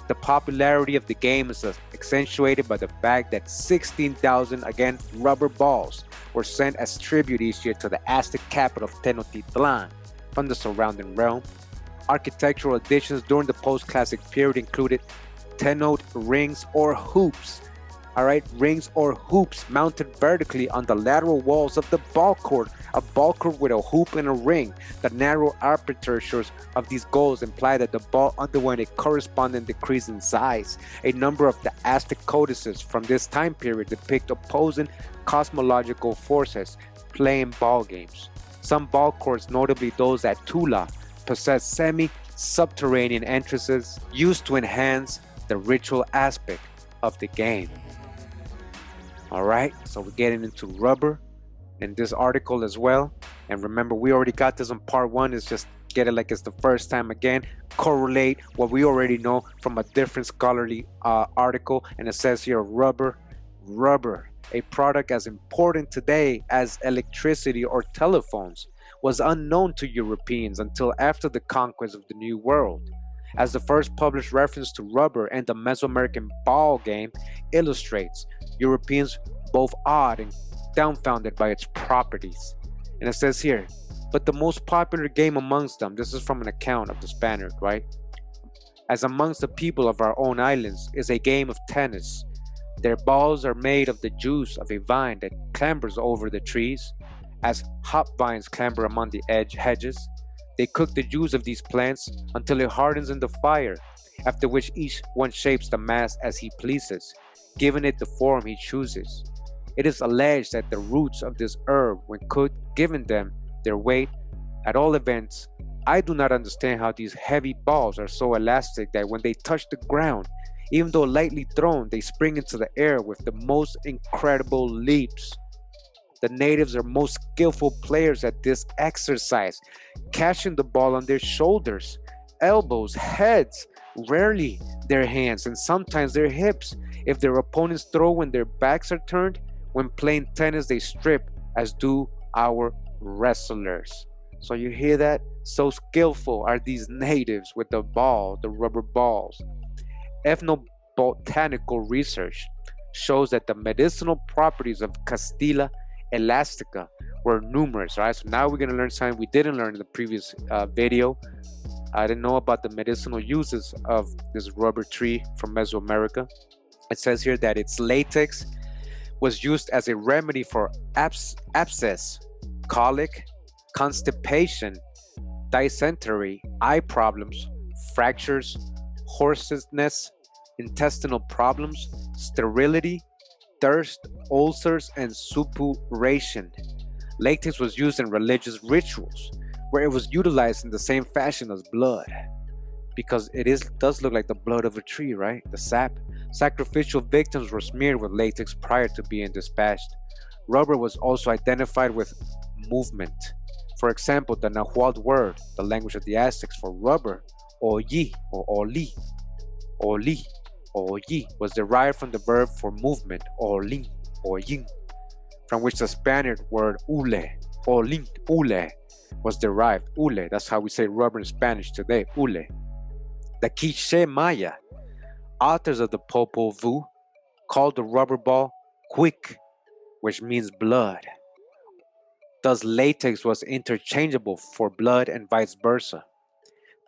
The popularity of the game is accentuated by the fact that 16,000, again, rubber balls were sent as tribute each year to the Aztec capital of Tenochtitlan from the surrounding realm. Architectural additions during the post-classic period included Tenoch rings or hoops. Alright, rings or hoops mounted vertically on the lateral walls of the ball court. A ball court with a hoop and a ring. The narrow apertures of these goals imply that the ball underwent a corresponding decrease in size. A number of the Aztec codices from this time period depict opposing cosmological forces playing ball games. Some ball courts, notably those at Tula, possess semi-subterranean entrances used to enhance the ritual aspect of the game. Alright, so we're getting into rubber in this article as well. And remember, we already got this on part 1. It's just get it like it's the first time again. Correlate what we already know from a different scholarly article. And it says here, rubber, a product as important today as electricity or telephones, was unknown to Europeans until after the conquest of the New World. As the first published reference to rubber and the Mesoamerican ball game illustrates, Europeans both awed and dumbfounded by its properties. And it says here, but the most popular game amongst them, this is from an account of the Spaniard, right? As amongst the people of our own islands is a game of tennis. Their balls are made of the juice of a vine that clambers over the trees. As hop vines clamber among the hedges, they cook the juice of these plants until it hardens in the fire, after which each one shapes the mass as he pleases, giving it the form he chooses. It is alleged that the roots of this herb, when cooked, given them their weight. At all events, I do not understand how these heavy balls are so elastic that when they touch the ground, even though lightly thrown, they spring into the air with the most incredible leaps. The natives are most skillful players at this exercise, catching the ball on their shoulders, elbows, heads, rarely their hands, and sometimes their hips. If their opponents throw when their backs are turned, when playing tennis they strip, as do our wrestlers. So you hear that? So skillful are these natives with the ball, the rubber balls. Ethnobotanical research shows that the medicinal properties of Castilla elastica were numerous, right? So now we're going to learn something we didn't learn in the previous video. I didn't know about the medicinal uses of this rubber tree from Mesoamerica. It says here that its latex was used as a remedy for abscess, colic, constipation, dysentery, eye problems, fractures, hoarseness, intestinal problems, sterility, thirst, ulcers, and suppuration. Latex was used in religious rituals, where it was utilized in the same fashion as blood, because it does look like the blood of a tree, right? The sap. Sacrificial victims were smeared with latex prior to being dispatched. Rubber was also identified with movement. For example, the Nahuatl word, the language of the Aztecs for rubber, oyi or oli, was derived from the verb for movement, olin, oyin, from which the Spaniard word ule, olin, ule, was derived. Ule, that's how we say rubber in Spanish today, ule. The Quiche Maya, authors of the Popol Vuh, called the rubber ball quick, which means blood. Thus, latex was interchangeable for blood and vice versa.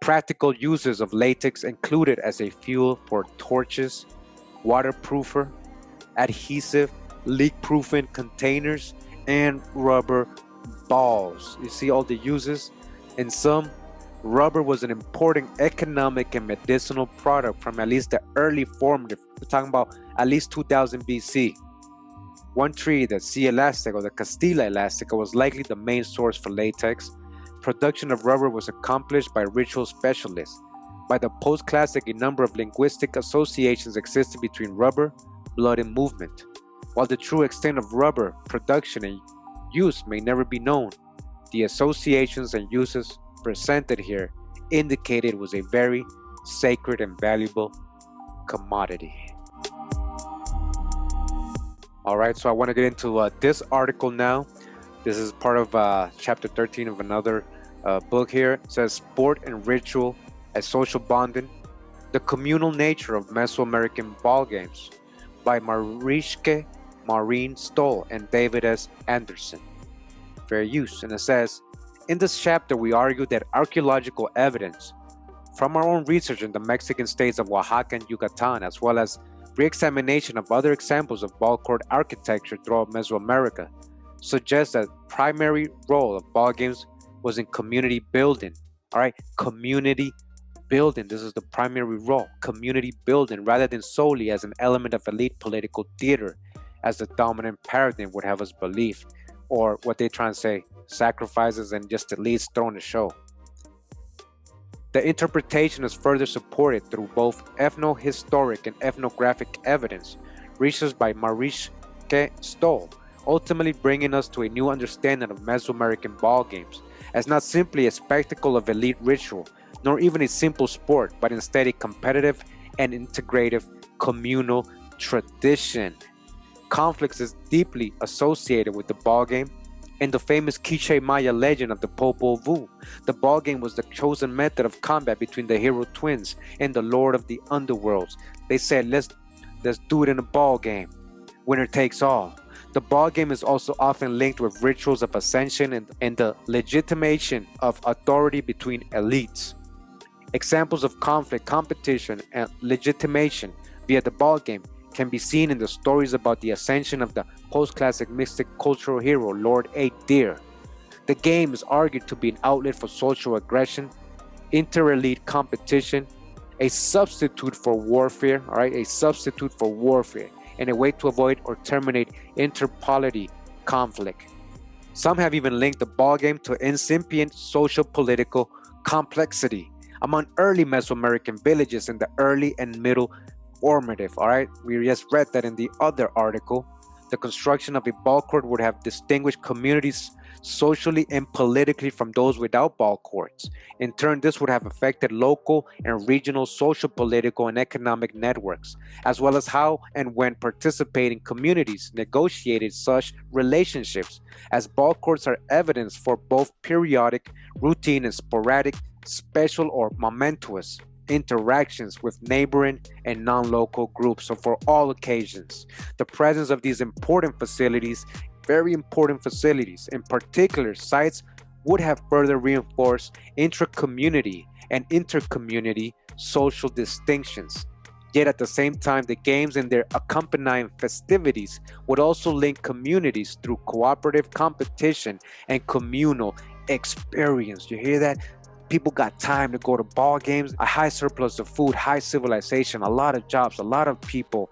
Practical uses of latex included as a fuel for torches, waterproofer, adhesive, leak-proofing containers, and rubber balls. You see all the uses? In sum, rubber was an important economic and medicinal product from at least the early formative, we're talking about at least 2000 BC. One tree, the C. elastica or the Castilla elastica, was likely the main source for latex. Production of rubber was accomplished by ritual specialists. By the post-classic, a number of linguistic associations existed between rubber, blood, and movement. While the true extent of rubber production and use may never be known, the associations and uses presented here indicate it was a very sacred and valuable commodity. All right, so I want to get into this article now. This is part of chapter 13 of another book here. It says Sport and Ritual as Social Bonding, the Communal Nature of Mesoamerican Ball Games by Mariske Maureen Stoll and David S. Anderson. Fair use. And it says, in this chapter, we argue that archaeological evidence from our own research in the Mexican states of Oaxaca and Yucatan, as well as re-examination of other examples of ball court architecture throughout Mesoamerica, suggests that primary role of ball games was in community building. All right, community building. This is the primary role, community building, rather than solely as an element of elite political theater, as the dominant paradigm would have us believe, or what they try and say, sacrifices and just elites throwing a show. The interpretation is further supported through both ethnohistoric and ethnographic evidence, researched by Mariske Stoll, ultimately bringing us to a new understanding of Mesoamerican ball games, as not simply a spectacle of elite ritual, nor even a simple sport, but instead a competitive and integrative communal tradition. Conflicts is deeply associated with the ball game. In the famous Quiche Maya legend of the Popol Vuh, the ball game was the chosen method of combat between the hero twins and the Lord of the Underworlds. They said, let's do it in a ball game. Winner takes all. The ball game is also often linked with rituals of ascension and the legitimation of authority between elites. Examples of conflict, competition, and legitimation via the ball game can be seen in the stories about the ascension of the post-classic mystic cultural hero Lord Deer. The game is argued to be an outlet for social aggression, inter-elite competition, a substitute for warfare, all right, a substitute for warfare, and a way to avoid or terminate interpolity conflict. Some have even linked the ball game to incipient social political complexity among early Mesoamerican villages in the early and middle formative. All right, we just read that in the other article. The construction of a ball court would have distinguished communities socially and politically from those without ball courts. In turn, this would have affected local and regional social, political, and economic networks, as well as how and when participating communities negotiated such relationships, as ball courts are evidence for both periodic, routine, and sporadic, special, or momentous interactions with neighboring and non-local groups. So for all occasions, the presence of these important facilities, very important facilities, in particular sites, would have further reinforced intra-community and inter-community social distinctions. Yet at the same time, the games and their accompanying festivities would also link communities through cooperative competition and communal experience. You hear that? People got time to go to ball games, a high surplus of food, high civilization, a lot of jobs, a lot of people.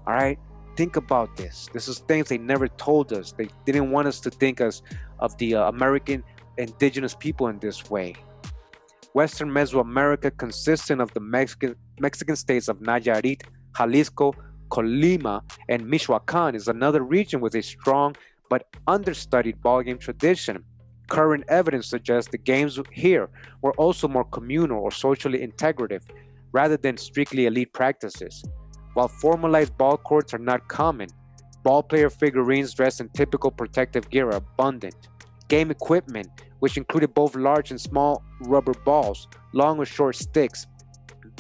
All right, think about this. This is things they never told us. They didn't want us to think of the American indigenous people in this way. Western Mesoamerica, consisting of the Mexican states of Nayarit, Jalisco, Colima, and Michoacan, is another region with a strong but understudied ballgame tradition. Current evidence suggests the games here were also more communal or socially integrative, rather than strictly elite practices. While formalized ball courts are not common, ball player figurines dressed in typical protective gear are abundant. Game equipment, which included both large and small rubber balls, long or short sticks,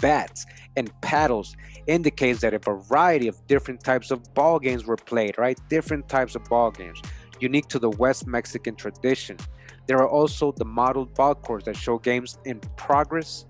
bats, and paddles, indicates that a variety of different types of ball games were played, right? Different types of ball games, unique to the West Mexican tradition. There are also the modeled ball courts that show games in progress.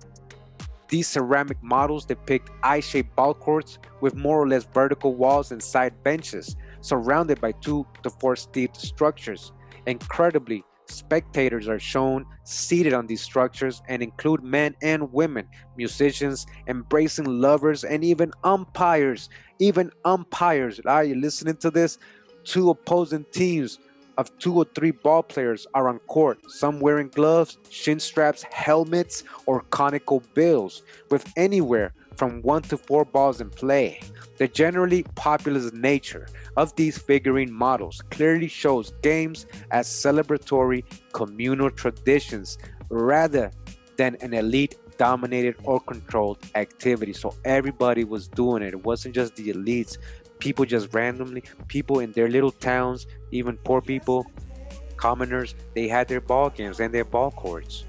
These ceramic models depict eye-shaped ball courts with more or less vertical walls and side benches, surrounded by 2 to 4 steep structures. Incredibly, spectators are shown seated on these structures and include men and women, musicians, embracing lovers, and even umpires. Are you listening to this? 2 opposing teams of 2 or 3 ball players are on court, some wearing gloves, shin straps, helmets, or conical bills, with anywhere from 1 to 4 balls in play. The generally populous nature of these figurine models clearly shows games as celebratory communal traditions rather than an elite dominated or controlled activity. So everybody was doing it. It wasn't just the elites. People just randomly, people in their little towns, even poor people, commoners, they had their ball games and their ball courts.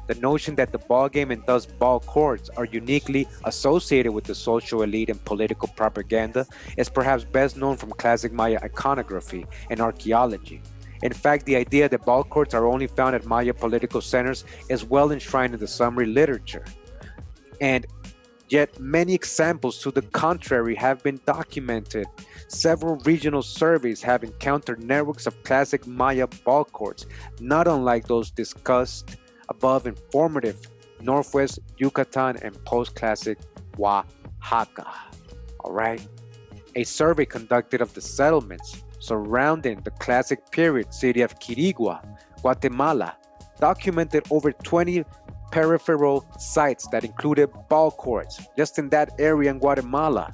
The notion that the ball game and thus ball courts are uniquely associated with the social elite and political propaganda is perhaps best known from classic Maya iconography and archaeology. In fact, the idea that ball courts are only found at Maya political centers is well enshrined in the Sumeri literature. And yet many examples to the contrary have been documented. Several regional surveys have encountered networks of classic Maya ball courts, not unlike those discussed above in formative Northwest Yucatan and post-classic Oaxaca. All right. A survey conducted of the settlements surrounding the classic period city of Quirigua, Guatemala, documented over 20 peripheral sites that included ball courts just in that area in Guatemala.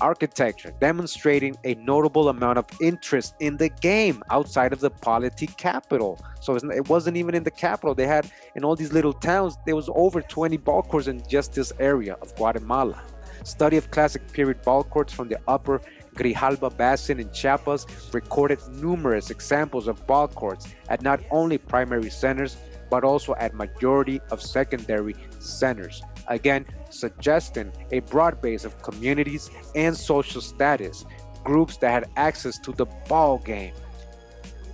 Architecture demonstrating a notable amount of interest in the game outside of the polity capital. So it wasn't even in the capital. They had in all these little towns, there was over 20 ball courts in just this area of Guatemala. Study of classic period ball courts from the upper Grijalba Basin in Chiapas recorded numerous examples of ball courts at not only primary centers, but also at majority of secondary centers. Again, suggesting a broad base of communities and social status, groups that had access to the ball game.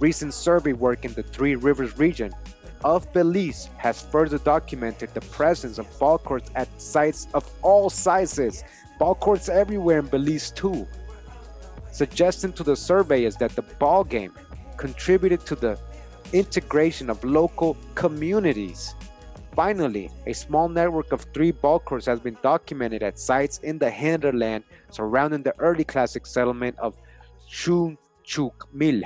Recent survey work in the Three Rivers region of Belize has further documented the presence of ball courts at sites of all sizes, ball courts everywhere in Belize too. Suggesting to the surveyors that the ball game contributed to the integration of local communities. Finally, a small network of 3 ball courts has been documented at sites in the hinterland surrounding the early classic settlement of Chunchukmil.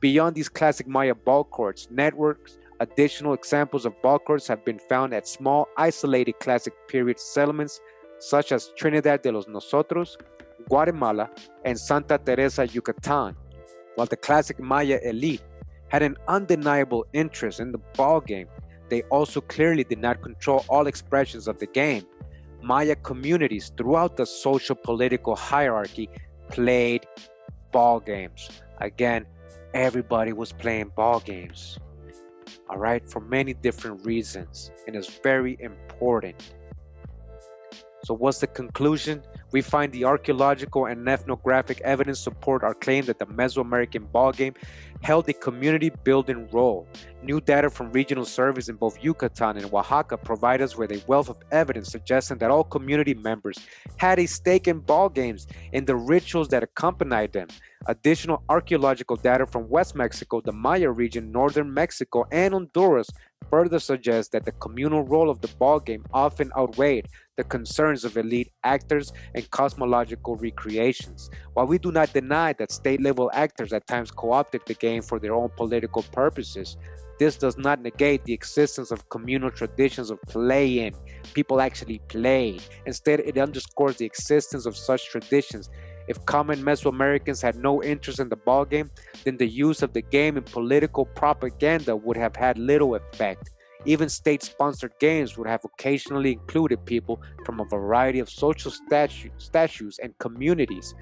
Beyond these classic Maya ball courts, networks, additional examples of ball courts have been found at small, isolated classic period settlements such as Trinidad de los Nosotros, Guatemala, and Santa Teresa, Yucatan. While the classic Maya elite had an undeniable interest in the ball game, they also clearly did not control all expressions of the game. Maya communities throughout the social political hierarchy played ball games. Again, everybody was playing ball games. All right, for many different reasons, and it's very important. So what's the conclusion? We find the archaeological and ethnographic evidence support our claim that the Mesoamerican ball game held a community building role. New data from regional surveys in both Yucatan and Oaxaca provide us with a wealth of evidence suggesting that all community members had a stake in ball games and the rituals that accompanied them. Additional archaeological data from West Mexico, the Maya region, northern Mexico, and Honduras further suggests that the communal role of the ball game often outweighed the concerns of elite actors and cosmological recreations. While we do not deny that state-level actors at times co-opted the game for their own political purposes, this does not negate the existence of communal traditions of playing. People actually played. Instead, it underscores the existence of such traditions. If common Mesoamericans had no interest in the ball game, then the use of the game in political propaganda would have had little effect. Even state-sponsored games would have occasionally included people from a variety of social statues and communities.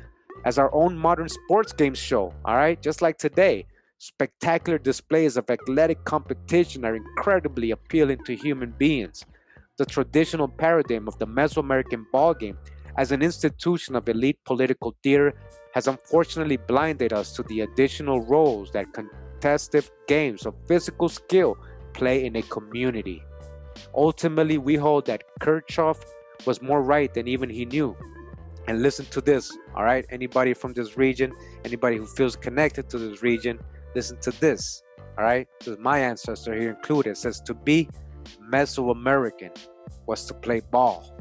As our own modern sports games show, all right, just like today, spectacular displays of athletic competition are incredibly appealing to human beings. The traditional paradigm of the Mesoamerican ball game as an institution of elite political theater has unfortunately blinded us to the additional roles that contested games of physical skill play in a community. Ultimately, we hold that Kirchhoff was more right than even he knew. And listen to this, all right? Anybody from this region, anybody who feels connected to this region, listen to this, all right? This is my ancestor here included. It says to be Mesoamerican was to play ball,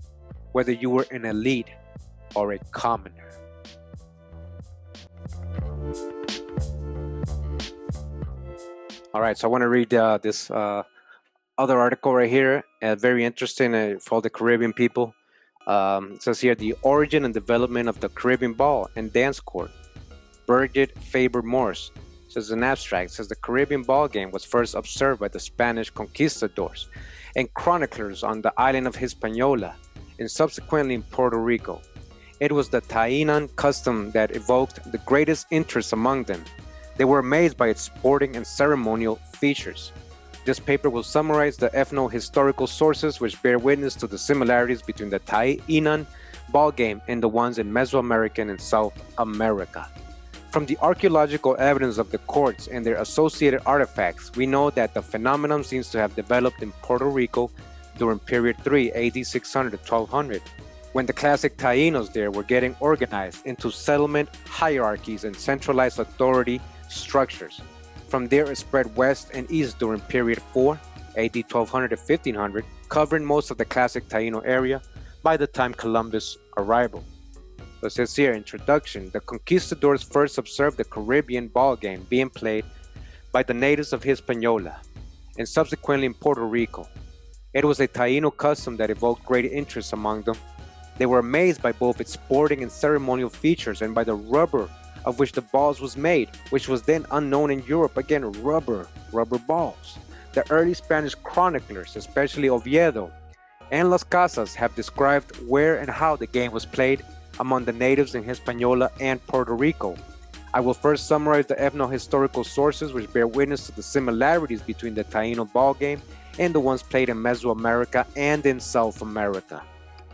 whether you were an elite or a commoner. All right, so I want to read this other article right here, very interesting for all the Caribbean people. It says here, the origin and development of the Caribbean ball and dance court. Birgit Faber Morse says an abstract, says the Caribbean ball game was first observed by the Spanish conquistadors and chroniclers on the island of Hispaniola, and subsequently in Puerto Rico. It was the Tainan custom that evoked the greatest interest among them. They were amazed by its sporting and ceremonial features. This paper will summarize the ethno-historical sources which bear witness to the similarities between the Tainan ball game and the ones in Mesoamerican and South America. From the archaeological evidence of the courts and their associated artifacts, we know that the phenomenon seems to have developed in Puerto Rico during period 3 AD 600 to 1200, when the classic Taínos there were getting organized into settlement hierarchies and centralized authority structures. From there it spread west and east during period 4 AD 1200 to 1500, covering most of the classic Taíno area by the time Columbus' arrival. So it says here, introduction, the conquistadors first observed the Caribbean ball game being played by the natives of Hispaniola and subsequently in Puerto Rico. It was a Taíno custom that evoked great interest among them. They were amazed by both its sporting and ceremonial features and by the rubber of which the balls was made, which was then unknown in Europe. Again, rubber balls. The early Spanish chroniclers, especially Oviedo and Las Casas, have described where and how the game was played among the natives in Hispaniola and Puerto Rico. I will first summarize the ethno-historical sources which bear witness to the similarities between the Taíno ball game and the ones played in Mesoamerica and in South America.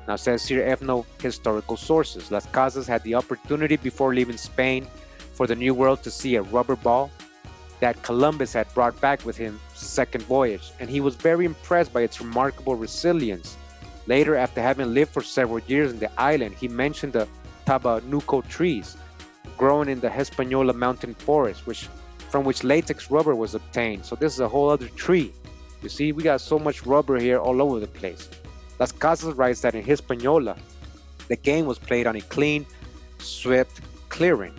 Now it says here ethno-historical sources. Las Casas had the opportunity before leaving Spain for the New World to see a rubber ball that Columbus had brought back with him second voyage, and he was very impressed by its remarkable resilience. Later, after having lived for several years in the island, he mentioned the tabanuco trees growing in the Hispaniola mountain forest, from which latex rubber was obtained. So this is a whole other tree. You see, we got so much rubber here all over the place. Las Casas writes that in Hispaniola, the game was played on a clean, swept clearing,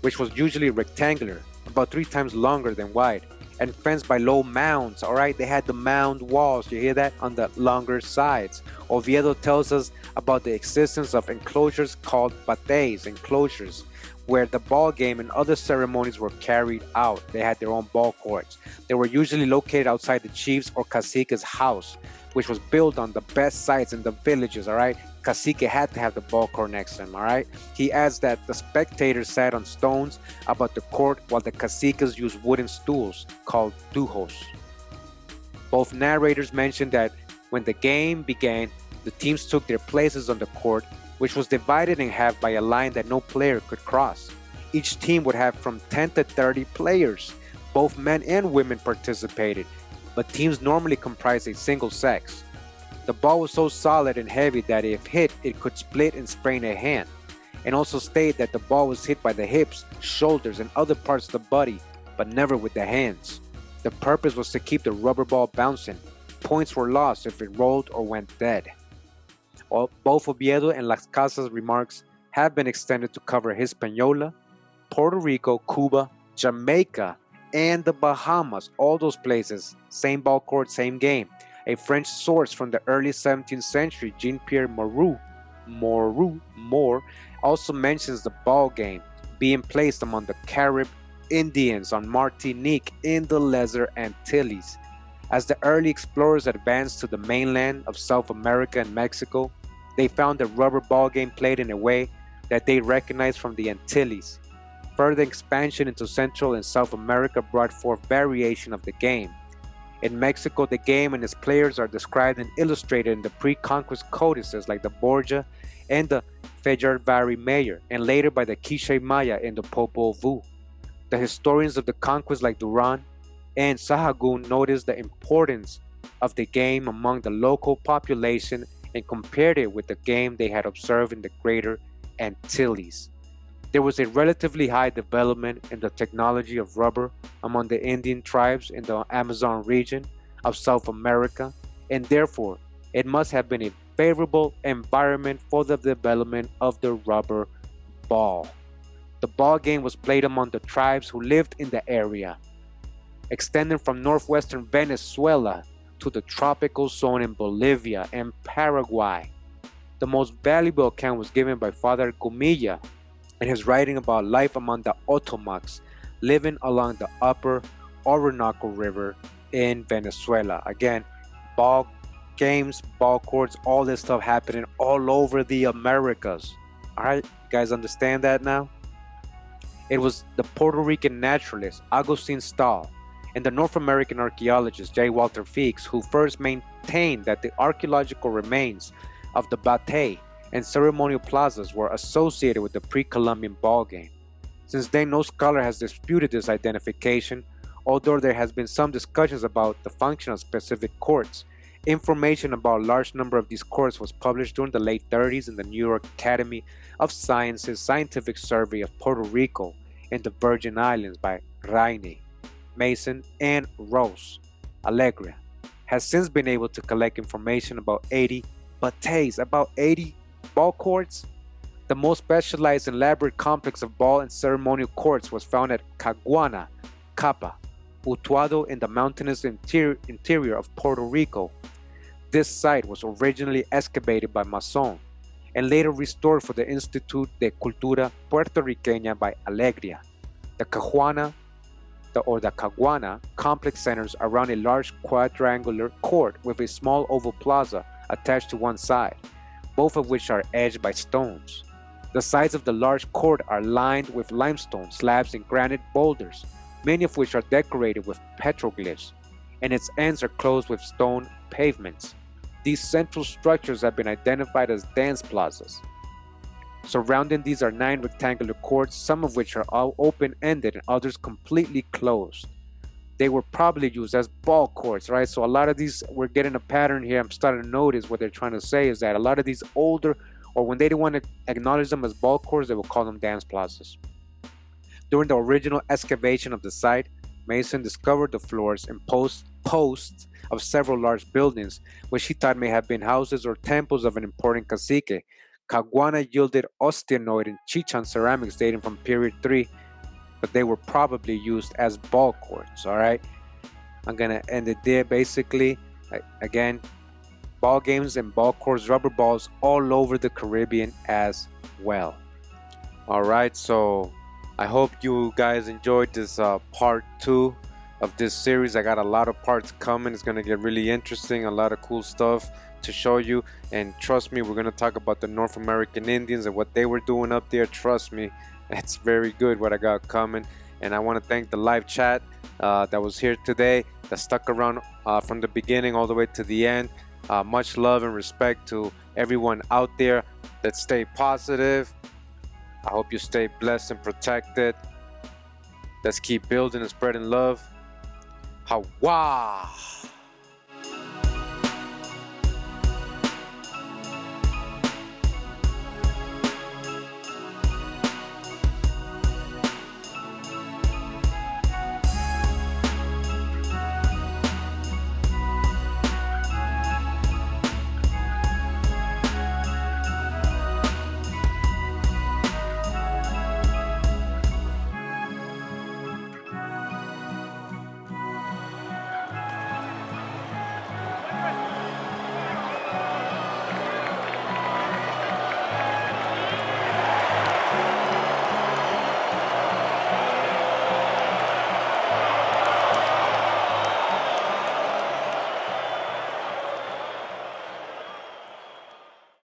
which was usually rectangular, about 3 times longer than wide, and fenced by low mounds. All right, they had the mound walls, you hear that, on the longer sides. Oviedo tells us about the existence of enclosures called bates, enclosures, where the ball game and other ceremonies were carried out. They had their own ball courts. They were usually located outside the chief's or cacique's house, which was built on the best sites in the villages, all right? Cacique had to have the ball court next to him, all right? He adds that the spectators sat on stones about the court while the caciques used wooden stools called dujos. Both narrators mentioned that when the game began, the teams took their places on the court, which was divided in half by a line that no player could cross. Each team would have from 10 to 30 players. Both men and women participated, but teams normally comprised a single sex. The ball was so solid and heavy that if hit, it could split and sprain a hand, and also state that the ball was hit by the hips, shoulders, and other parts of the body, but never with the hands. The purpose was to keep the rubber ball bouncing. Points were lost if it rolled or went dead. Both Oviedo and Las Casas remarks have been extended to cover Hispaniola, Puerto Rico, Cuba, Jamaica, and the Bahamas. All those places, same ball court, same game. A French source from the early 17th century, Jean-Pierre Moore, also mentions the ball game being placed among the Carib Indians on Martinique in the Lesser Antilles. As the early explorers advanced to the mainland of South America and Mexico, they found the rubber ball game played in a way that they recognized from the Antilles. Further expansion into Central and South America brought forth variation of the game. In Mexico, the game and its players are described and illustrated in the pre-conquest codices like the Borgia and the Fejarvari Mayor, and later by the Quiché Maya in the Popol Vuh. The historians of the conquest like Duran and Sahagún noticed the importance of the game among the local population and compared it with the game they had observed in the Greater Antilles. There was a relatively high development in the technology of rubber among the Indian tribes in the Amazon region of South America, and therefore it must have been a favorable environment for the development of the rubber ball. The ball game was played among the tribes who lived in the area, extending from northwestern Venezuela to the tropical zone in Bolivia and Paraguay. The most valuable account was given by Father Kurimeo in his writing about life among the Otomacs living along the upper Orinoco River in Venezuela. Again, ball games, ball courts, all this stuff happening all over the Americas. All right, you guys understand that now? It was the Puerto Rican naturalist Agustin Stahl and the North American archaeologist J. Walter Feeks who first maintained that the archaeological remains of the batey and ceremonial plazas were associated with the pre-Columbian ball game. Since then, no scholar has disputed this identification, although there has been some discussions about the function of specific courts. Information about a large number of these courts was published during the late 30s in the New York Academy of Sciences Scientific Survey of Puerto Rico and the Virgin Islands by Rainey, Mason, and Rose. Alegria has since been able to collect information about 80 bateys, about 80 ball courts. The most specialized and elaborate complex of ball and ceremonial courts was found at Caguana, Capa, Utuado in the mountainous interior of Puerto Rico. This site was originally excavated by Mason and later restored for the Instituto de Cultura Puertorriqueña by Alegria. The Caguana complex centers around a large quadrangular court with a small oval plaza attached to one side, both of which are edged by stones. The sides of the large court are lined with limestone slabs and granite boulders, many of which are decorated with petroglyphs, and its ends are closed with stone pavements. These central structures have been identified as dance plazas. Surrounding these are 9 rectangular courts, some of which are all open-ended and others completely closed. They were probably used as ball courts, right? So a lot of these, we're getting a pattern here. I'm starting to notice what they're trying to say is that a lot of these older, or when they didn't want to acknowledge them as ball courts, they would call them dance plazas. During the original excavation of the site, Mason discovered the floors and posts of several large buildings, which he thought may have been houses or temples of an important cacique. Caguana yielded osteoid and Chichen ceramics dating from period 3, but they were probably used as ball courts, all right? I'm going to end it there. Basically, again, ball games and ball courts, rubber balls all over the Caribbean as well. All right, so I hope you guys enjoyed this part 2 of this series. I got a lot of parts coming. It's going to get really interesting, a lot of cool stuff to show you, and trust me, we're going to talk about the North American Indians and what they were doing up there. Trust me, it's very good what I got coming. And I want to thank the live chat that was here today, that stuck around from the beginning all the way to the end. Much love and respect to everyone out there that stay positive. I hope you stay blessed and protected. Let's keep building and spreading love. Hawah!